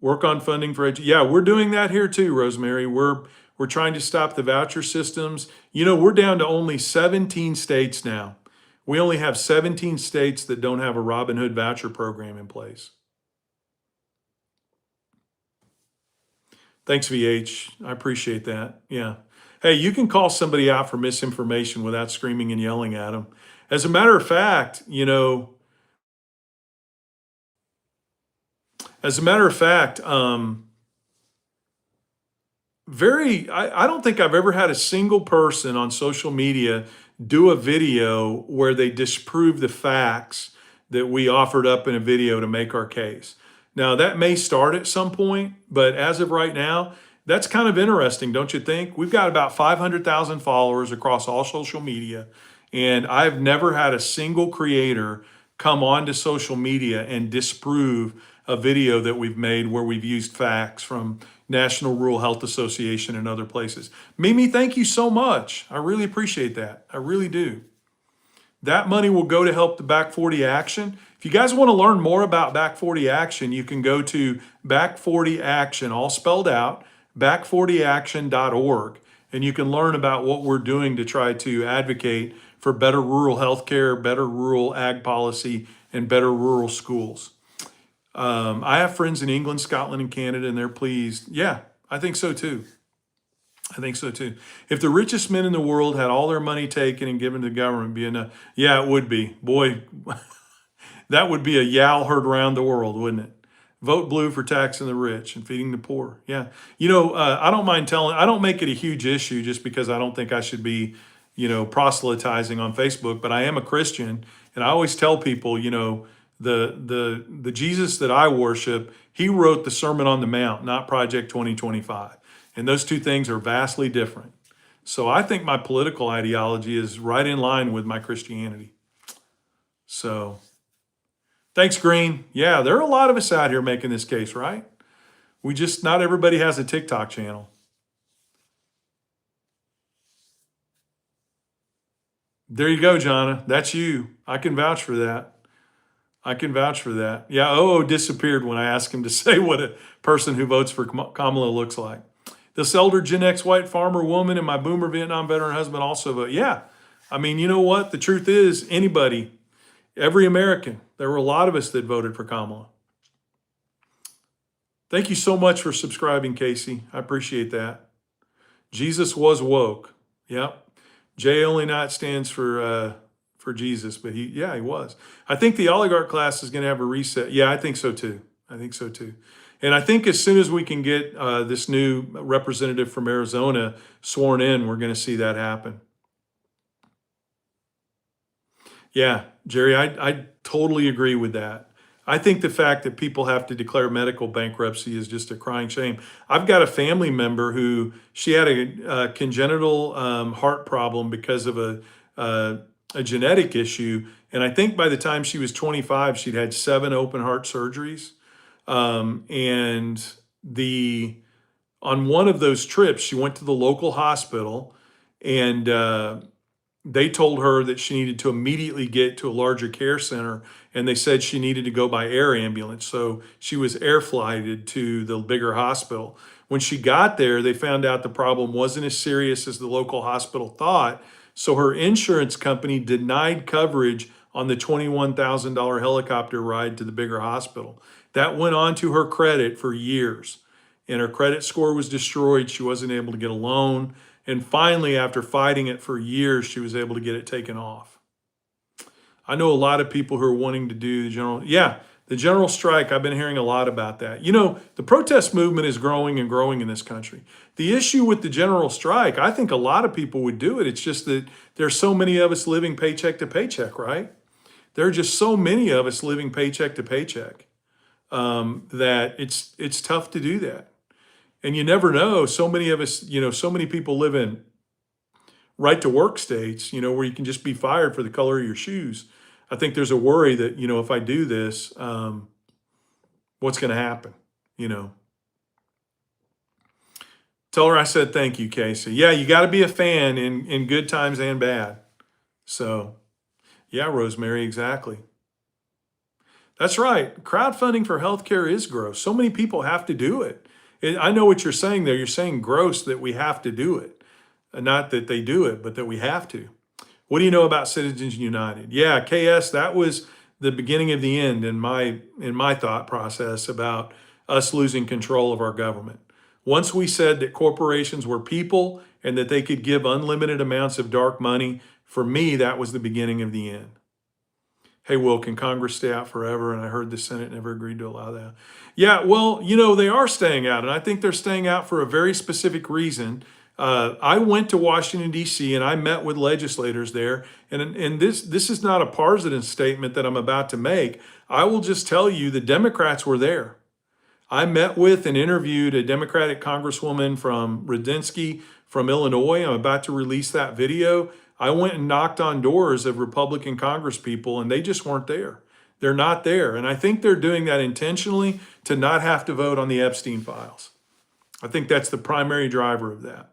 Work on funding for education. Yeah, we're doing that here too, Rosemary. We're trying to stop the voucher systems. We're down to only 17 states now. We only have 17 states that don't have a Robin Hood voucher program in place. Thanks, VH. I appreciate that. Yeah. Hey, you can call somebody out for misinformation without screaming and yelling at them. As a matter of fact, I don't think I've ever had a single person on social media do a video where they disprove the facts that we offered up in a video to make our case. Now, that may start at some point, but as of right now, that's kind of interesting, don't you think? We've got about 500,000 followers across all social media, and I've never had a single creator come onto social media and disprove a video that we've made where we've used facts from National Rural Health Association and other places. Mimi, thank you so much. I really appreciate that. I really do. That money will go to help the Back 40 Action. If you guys want to learn more about Back 40 Action, you can go to Back 40 Action, all spelled out, back40action.org, and you can learn about what we're doing to try to advocate for better rural health care, better rural ag policy, and better rural schools. I have friends in England, Scotland, and Canada, and they're pleased. Yeah, I think so too. I think so too. If the richest men in the world had all their money taken and given to the government, be enough. Yeah, it would be. Boy, that would be a yowl heard around the world, wouldn't it? Vote blue for taxing the rich and feeding the poor. Yeah. I don't mind I don't make it a huge issue just because I don't think I should be, proselytizing on Facebook, but I am a Christian. And I always tell people, the Jesus that I worship, he wrote the Sermon on the Mount, not Project 2025. And those two things are vastly different. So I think my political ideology is right in line with my Christianity. So thanks, Green. Yeah, there are a lot of us out here making this case, right? Not everybody has a TikTok channel. There you go, Jonna. That's you. I can vouch for that. Yeah, disappeared when I asked him to say what a person who votes for Kamala looks like. This elder Gen X white farmer woman and my boomer Vietnam veteran husband also vote. Yeah, I mean, you know what? The truth is, anybody, every American, there were a lot of us that voted for Kamala. Thank you so much for subscribing, Casey. I appreciate that. Jesus was woke. Yep. J only not stands for Jesus, but he was. I think the oligarch class is going to have a reset. Yeah, I think so too. And I think as soon as we can get this new representative from Arizona sworn in, we're going to see that happen. Yeah, Jerry, I totally agree with that. I think the fact that people have to declare medical bankruptcy is just a crying shame. I've got a family member who she had a congenital heart problem because of a genetic issue. And I think by the time she was 25, she'd had 7 open heart surgeries. And on one of those trips, she went to the local hospital and they told her that she needed to immediately get to a larger care center, and they said she needed to go by air ambulance. So she was air flighted to the bigger hospital. When she got there, they found out the problem wasn't as serious as the local hospital thought. So her insurance company denied coverage on the $21,000 helicopter ride to the bigger hospital. That went on to her credit for years, and her credit score was destroyed. She wasn't able to get a loan. And finally, after fighting it for years, she was able to get it taken off. I know a lot of people who are wanting to do the general strike. I've been hearing a lot about that. The protest movement is growing and growing in this country. The issue with the general strike, I think a lot of people would do it. It's just that there's so many of us living paycheck to paycheck, right? There are just so many of us living paycheck to paycheck that it's tough to do that. And you never know. So many of us, so many people live in right to work states, where you can just be fired for the color of your shoes. I think there's a worry that, if I do this, what's going to happen, Tell her I said thank you, Casey. Yeah, you got to be a fan in good times and bad. So, yeah, Rosemary, exactly. That's right. Crowdfunding for healthcare is gross. So many people have to do it. I know what you're saying there. You're saying gross that we have to do it. Not that they do it, but that we have to. What do you know about Citizens United? Yeah, KS, that was the beginning of the end in my thought process about us losing control of our government. Once we said that corporations were people and that they could give unlimited amounts of dark money, for me, that was the beginning of the end. Hey, Will, can Congress stay out forever? And I heard the Senate never agreed to allow that. Yeah, well, they are staying out, and I think they're staying out for a very specific reason. I went to Washington, D.C., and I met with legislators there. And this is not a partisan statement that I'm about to make. I will just tell you the Democrats were there. I met with and interviewed a Democratic Congresswoman from Radinsky from Illinois. I'm about to release that video. I went and knocked on doors of Republican Congresspeople, and they just weren't there. They're not there. And I think they're doing that intentionally to not have to vote on the Epstein files. I think that's the primary driver of that.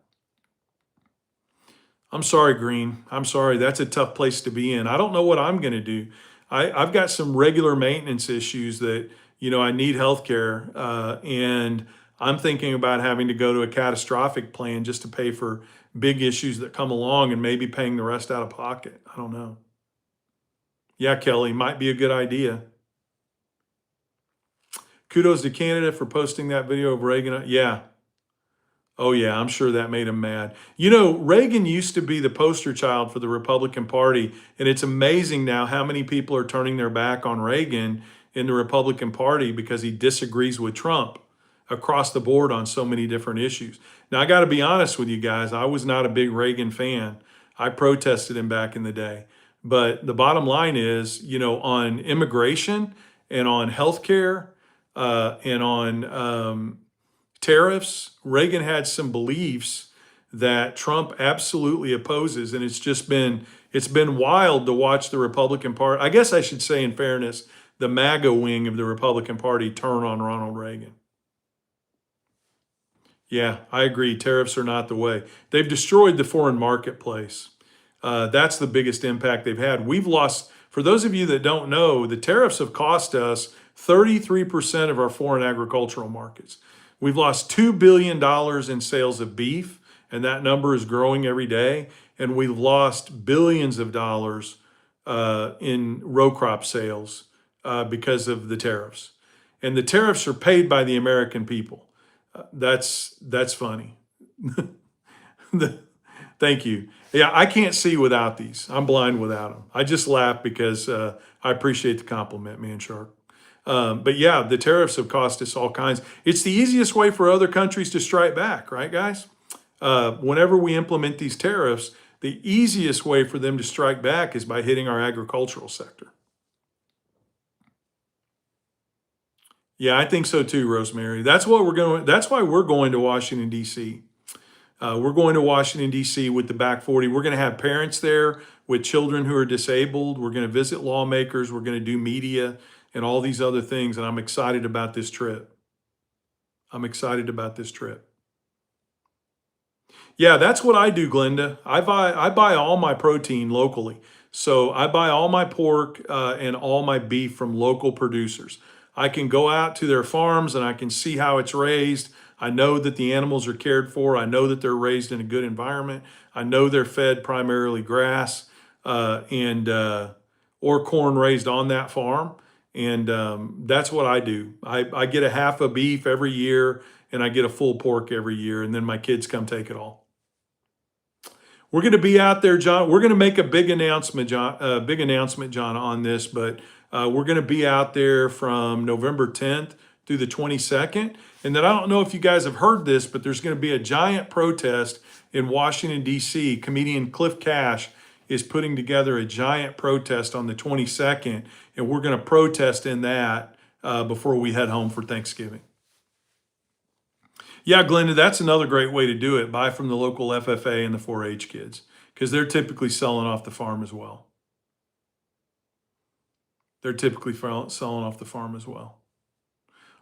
I'm sorry, Green. I'm sorry. That's a tough place to be in. I don't know what I'm going to do. I've got some regular maintenance issues that, I need health care. And I'm thinking about having to go to a catastrophic plan just to pay for big issues that come along and maybe paying the rest out of pocket. I don't know. Yeah, Kelly, might be a good idea. Kudos to Canada for posting that video of Reagan. Yeah. Oh, yeah, I'm sure that made him mad. Reagan used to be the poster child for the Republican Party, and it's amazing now how many people are turning their back on Reagan in the Republican Party because he disagrees with Trump across the board on so many different issues. Now, I got to be honest with you guys, I was not a big Reagan fan. I protested him back in the day. But the bottom line is, on immigration and on healthcare and on tariffs, Reagan had some beliefs that Trump absolutely opposes, and it's been wild to watch the Republican Party. I guess I should say, in fairness, the MAGA wing of the Republican Party turn on Ronald Reagan. Yeah, I agree. Tariffs are not the way. They've destroyed the foreign marketplace. That's the biggest impact they've had. We've lost, for those of you that don't know, the tariffs have cost us 33% of our foreign agricultural markets. We've lost $2 billion in sales of beef, and that number is growing every day. And we've lost billions of dollars in row crop sales because of the tariffs. And the tariffs are paid by the American people. That's funny. Thank you. Yeah, I can't see without these. I'm blind without them. I just laugh because I appreciate the compliment, man, Shark. But yeah, the tariffs have cost us all kinds. It's the easiest way for other countries to strike back, right, guys? Whenever we implement these tariffs, the easiest way for them to strike back is by hitting our agricultural sector. Yeah, I think so too, Rosemary. That's why we're going to Washington, D.C. We're going to Washington, D.C. with the Back 40. We're going to have parents there with children who are disabled. We're going to visit lawmakers. We're going to do media and all these other things. And I'm excited about this trip. Yeah, that's what I do, Glenda. I buy all my protein locally. So I buy all my pork and all my beef from local producers. I can go out to their farms and I can see how it's raised. I know that the animals are cared for. I know that they're raised in a good environment. I know they're fed primarily grass or corn raised on that farm. And that's what I do. I get a half a beef every year and I get a full pork every year. And then my kids come take it all. We're going to be out there, John. We're going to make a big announcement, John, on this, but we're going to be out there from November 10th through the 22nd. And then I don't know if you guys have heard this, but there's going to be a giant protest in Washington, D.C. Comedian Cliff Cash is putting together a giant protest on the 22nd, and we're going to protest in that before we head home for Thanksgiving. Yeah, Glenda, that's another great way to do it. Buy from the local FFA and the 4-H kids, because they're typically selling off the farm as well.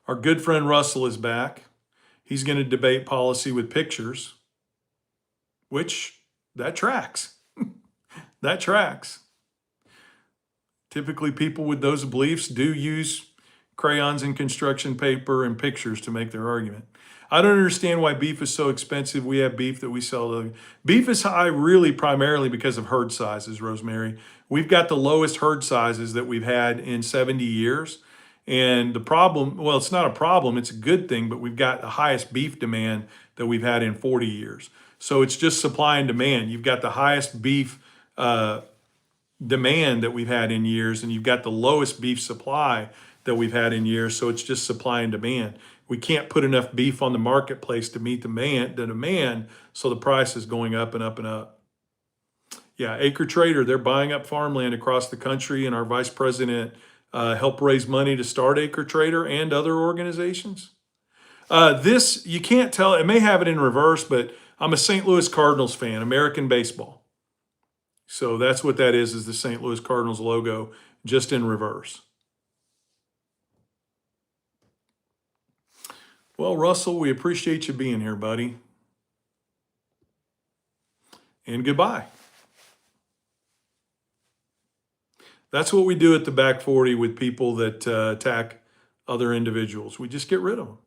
Our good friend Russell is back. He's going to debate policy with pictures, which that tracks. That tracks. Typically, people with those beliefs do use crayons and construction paper and pictures to make their argument. I don't understand why beef is so expensive. We have beef that we sell. Beef is high really primarily because of herd sizes, Rosemary. We've got the lowest herd sizes that we've had in 70 years. And the problem, well, it's not a problem, it's a good thing, but we've got the highest beef demand that we've had in 40 years. So it's just supply and demand. You've got the highest beef demand that we've had in years, and you've got the lowest beef supply that we've had in years. So it's just supply and demand. we can't put enough beef on the marketplace to meet the demand, so the price is going up and up and up. Yeah, Acre Trader, they're buying up farmland across the country, and our vice president helped raise money to start Acre Trader and other organizations. This, you can't tell, it may have it in reverse, but I'm a St. Louis Cardinals fan, American baseball. So that's what that is the St. Louis Cardinals logo, just in reverse. Well, Russell, we appreciate you being here, buddy. And goodbye. That's what we do at the Back 40 with people that attack other individuals. We just get rid of them.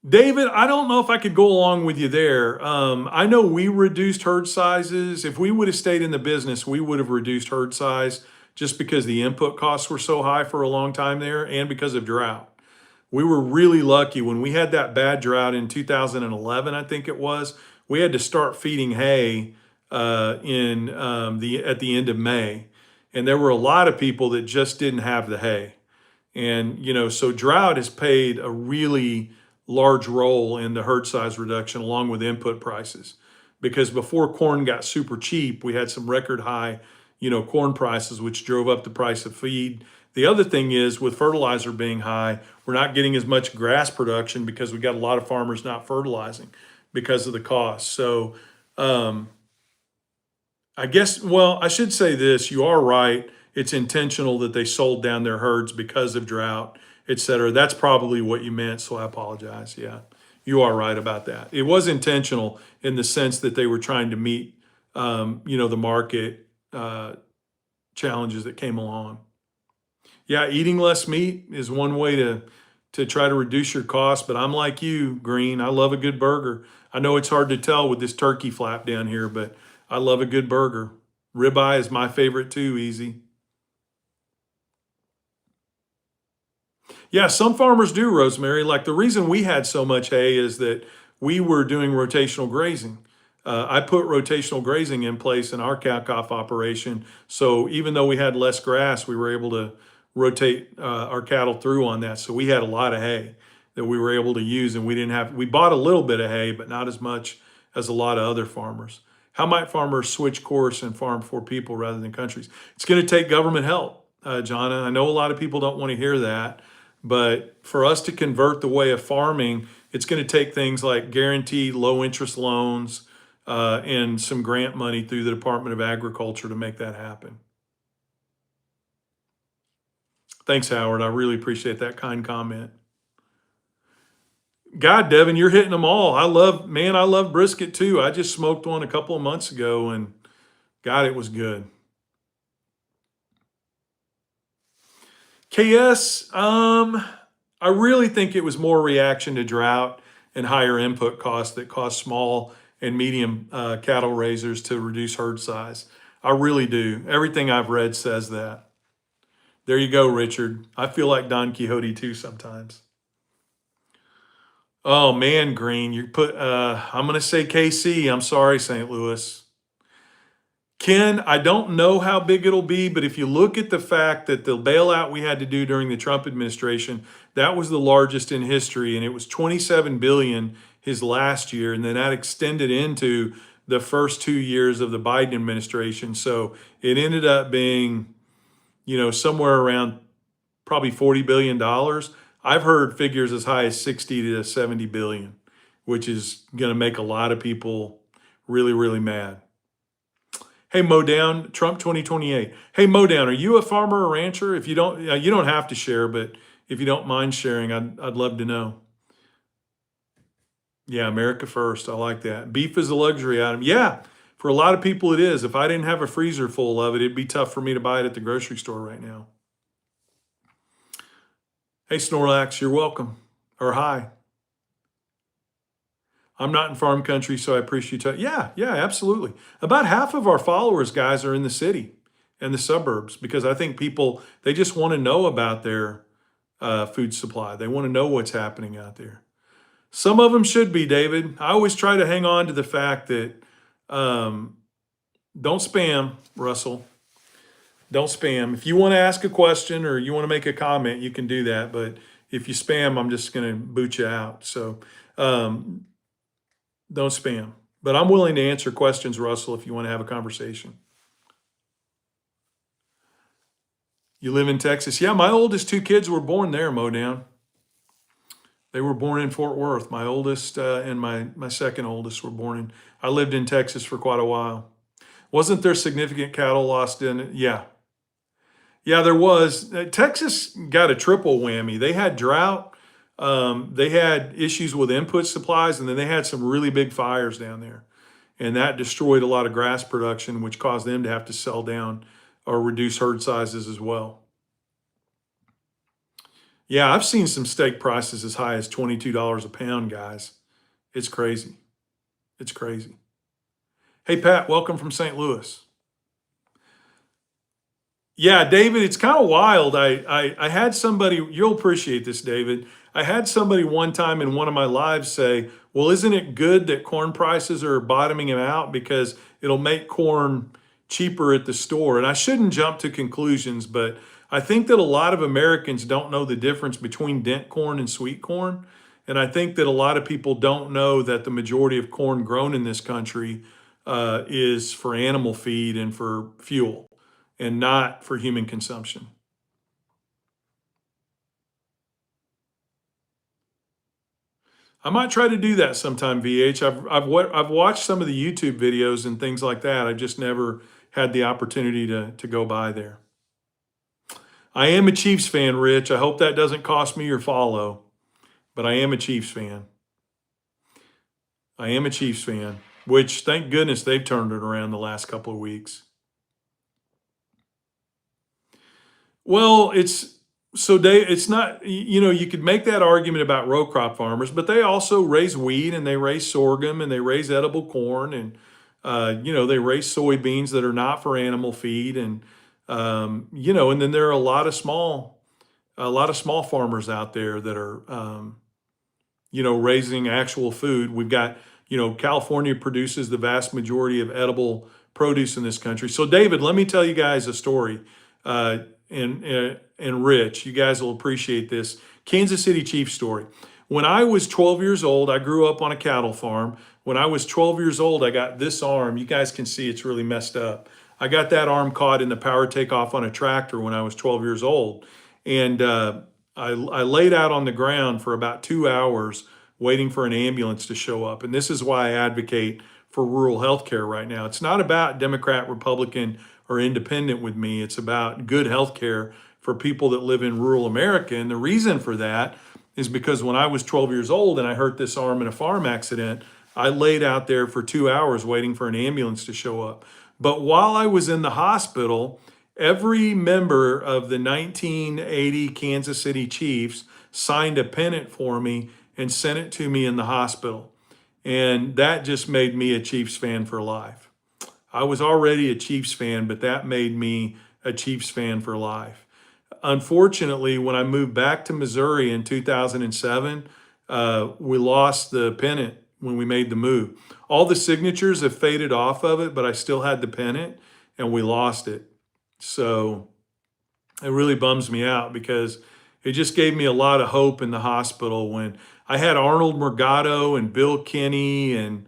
David, I don't know if I could go along with you there. I know we reduced herd sizes. If we would have stayed in the business, we would have reduced herd size just because the input costs were so high for a long time there and because of drought. We were really lucky when we had that bad drought in 2011, I think it was. We had to start feeding hay at the end of May. And there were a lot of people that just didn't have the hay. And, so drought has played a really large role in the herd size reduction along with input prices. Because before corn got super cheap, we had some record high, corn prices, which drove up the price of feed. The other thing is with fertilizer being high, we're not getting as much grass production because we got a lot of farmers not fertilizing because of the cost. So I should say this, you are right. It's intentional that they sold down their herds because of drought, et cetera. That's probably what you meant, so I apologize. Yeah, you are right about that. It was intentional in the sense that they were trying to meet, the market challenges that came along. Yeah, eating less meat is one way to try to reduce your costs, but I'm like you, Green. I love a good burger. I know it's hard to tell with this turkey flap down here, but I love a good burger. Ribeye is my favorite too, Easy. Yeah, some farmers do, Rosemary. Like the reason we had so much hay is that we were doing rotational grazing. I put rotational grazing in place in our cow-calf operation. So even though we had less grass, we were able to rotate our cattle through on that. So we had a lot of hay that we were able to use, and we bought a little bit of hay, but not as much as a lot of other farmers. How might farmers switch course and farm for people rather than countries? It's going to take government help, Jonna. I know a lot of people don't want to hear that, but for us to convert the way of farming, it's going to take things like guaranteed low interest loans and some grant money through the Department of Agriculture to make that happen. Thanks, Howard. I really appreciate that kind comment. God, Devin, you're hitting them all. I love brisket too. I just smoked one a couple of months ago and God, it was good. KS, I really think it was more reaction to drought and higher input costs that caused small and medium cattle raisers to reduce herd size. I really do. Everything I've read says that. There you go, Richard. I feel like Don Quixote too sometimes. Oh man, Green, I'm going to say KC. I'm sorry, St. Louis. Ken, I don't know how big it'll be, but if you look at the fact that the bailout we had to do during the Trump administration, that was the largest in history, and it was $27 billion his last year, and then that extended into the first 2 years of the Biden administration. So it ended up being, somewhere around probably $40 billion. I've heard figures as high as 60 to 70 billion, which is going to make a lot of people really, really mad. Hey, Modown, Trump 2028. Hey, Modown, are you a farmer or rancher? If you don't, you don't have to share, but if you don't mind sharing, I'd love to know. Yeah, America first. I like that. Beef is a luxury item. Yeah, for a lot of people it is. If I didn't have a freezer full of it, it'd be tough for me to buy it at the grocery store right now. Hey, Snorlax, you're welcome. Or hi. I'm not in farm country, so I appreciate you. Yeah, absolutely. About half of our followers, guys, are in the city and the suburbs because I think people, they just want to know about their food supply. They want to know what's happening out there. Some of them should be, David. I always try to hang on to the fact that don't spam, Russell. Don't spam. If you want to ask a question or you want to make a comment, you can do that. But if you spam, I'm just going to boot you out. So um, don't spam. But I'm willing to answer questions, Russell, if you want to have a conversation. You live in Texas? Yeah, my oldest two kids were born there, Modown. They were born in Fort Worth. My oldest and my second oldest were born in. I lived in Texas for quite a while. Wasn't there significant cattle lost in it? Yeah. Yeah, there was. Texas got a triple whammy. They had drought, they had issues with input supplies, and then they had some really big fires down there. And that destroyed a lot of grass production, which caused them to have to sell down or reduce herd sizes as well. Yeah, I've seen some steak prices as high as $22 a pound, guys. It's crazy. It's crazy. Hey, Pat, welcome from St. Louis. Yeah, David, it's kind of wild. I had somebody, you'll appreciate this, David. I had somebody one time in one of my lives say, well, isn't it good that corn prices are bottoming out because it'll make corn cheaper at the store? And I shouldn't jump to conclusions, but I think that a lot of Americans don't know the difference between dent corn and sweet corn. And I think that a lot of people don't know that the majority of corn grown in this country is for animal feed and for fuel, and not for human consumption. I might try to do that sometime, VH. I've watched some of the YouTube videos and things like that. I just never had the opportunity to go by there. I am a Chiefs fan, Rich. I hope that doesn't cost me your follow, but I am a Chiefs fan. I am a Chiefs fan, which thank goodness they've turned it around the last couple of weeks. Well, it's not, you could make that argument about row crop farmers, but they also raise wheat and they raise sorghum and they raise edible corn and, they raise soybeans that are not for animal feed. And, and then there are a lot of small farmers out there that are, raising actual food. We've got, California produces the vast majority of edible produce in this country. So David, let me tell you guys a story. And Rich, you guys will appreciate this Kansas City Chiefs story. When I was 12 years old, I grew up on a cattle farm. When I was 12 years old, I got this arm. You guys can see it's really messed up. I got that arm caught in the power takeoff on a tractor when I was 12 years old. And I laid out on the ground for about 2 hours waiting for an ambulance to show up. And this is why I advocate for rural health care right now. It's not about Democrat, Republican, or independent with me. It's about good health care for people that live in rural America. And the reason for that is because when I was 12 years old and I hurt this arm in a farm accident, I laid out there for 2 hours waiting for an ambulance to show up. But while I was in the hospital, every member of the 1980 Kansas City Chiefs signed a pennant for me and sent it to me in the hospital. And that just made me a Chiefs fan for life. I was already a Chiefs fan, but that made me a Chiefs fan for life. Unfortunately, when I moved back to Missouri in 2007, we lost the pennant when we made the move. All the signatures have faded off of it, but I still had the pennant and we lost it. So it really bums me out because it just gave me a lot of hope in the hospital when I had Arnold Morgado and Bill Kinney and,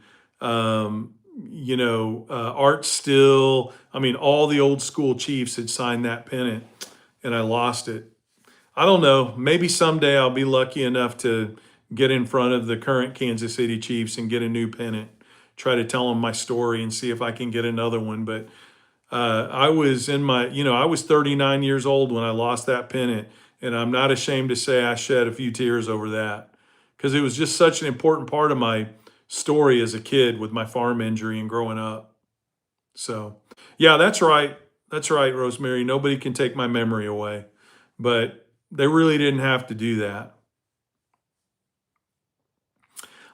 Art Still. I mean, all the old school Chiefs had signed that pennant and I lost it. I don't know. Maybe someday I'll be lucky enough to get in front of the current Kansas City Chiefs and get a new pennant, try to tell them my story and see if I can get another one. But I was I was 39 years old when I lost that pennant. And I'm not ashamed to say I shed a few tears over that because it was just such an important part of my story as a kid with my farm injury and growing up. So, yeah, that's right. That's right, Rosemary. Nobody can take my memory away, but they really didn't have to do that.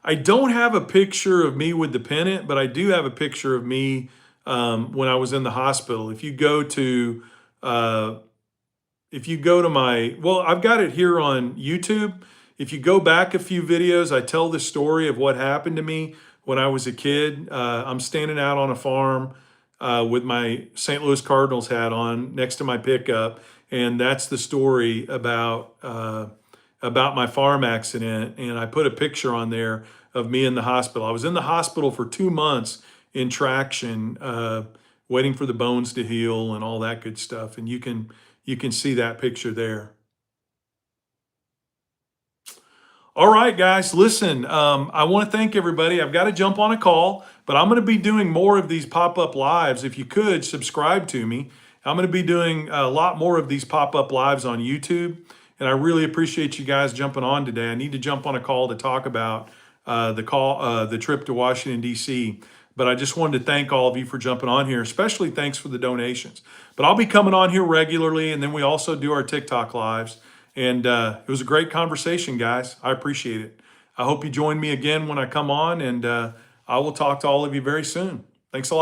I don't have a picture of me with the pennant, but I do have a picture of me when I was in the hospital. If you go to I've got it here on YouTube. If you go back a few videos, I tell the story of what happened to me when I was a kid. I'm standing out on a farm. with my St. Louis Cardinals hat on next to my pickup, and that's the story about my farm accident. And I put a picture on there of me in the hospital. I was in the hospital for 2 months in traction, waiting for the bones to heal and all that good stuff. And you can see that picture there. All right, guys, listen, I want to thank everybody. I've got to jump on a call, but I'm going to be doing more of these pop-up lives. If you could subscribe to me, I'm going to be doing a lot more of these pop-up lives on YouTube. And I really appreciate you guys jumping on today. I need to jump on a call to talk about the trip to Washington, D.C. But I just wanted to thank all of you for jumping on here, especially thanks for the donations. But I'll be coming on here regularly, and then we also do our TikTok lives. And it was a great conversation, guys. I appreciate it. I hope you join me again when I come on, and I will talk to all of you very soon. Thanks a lot.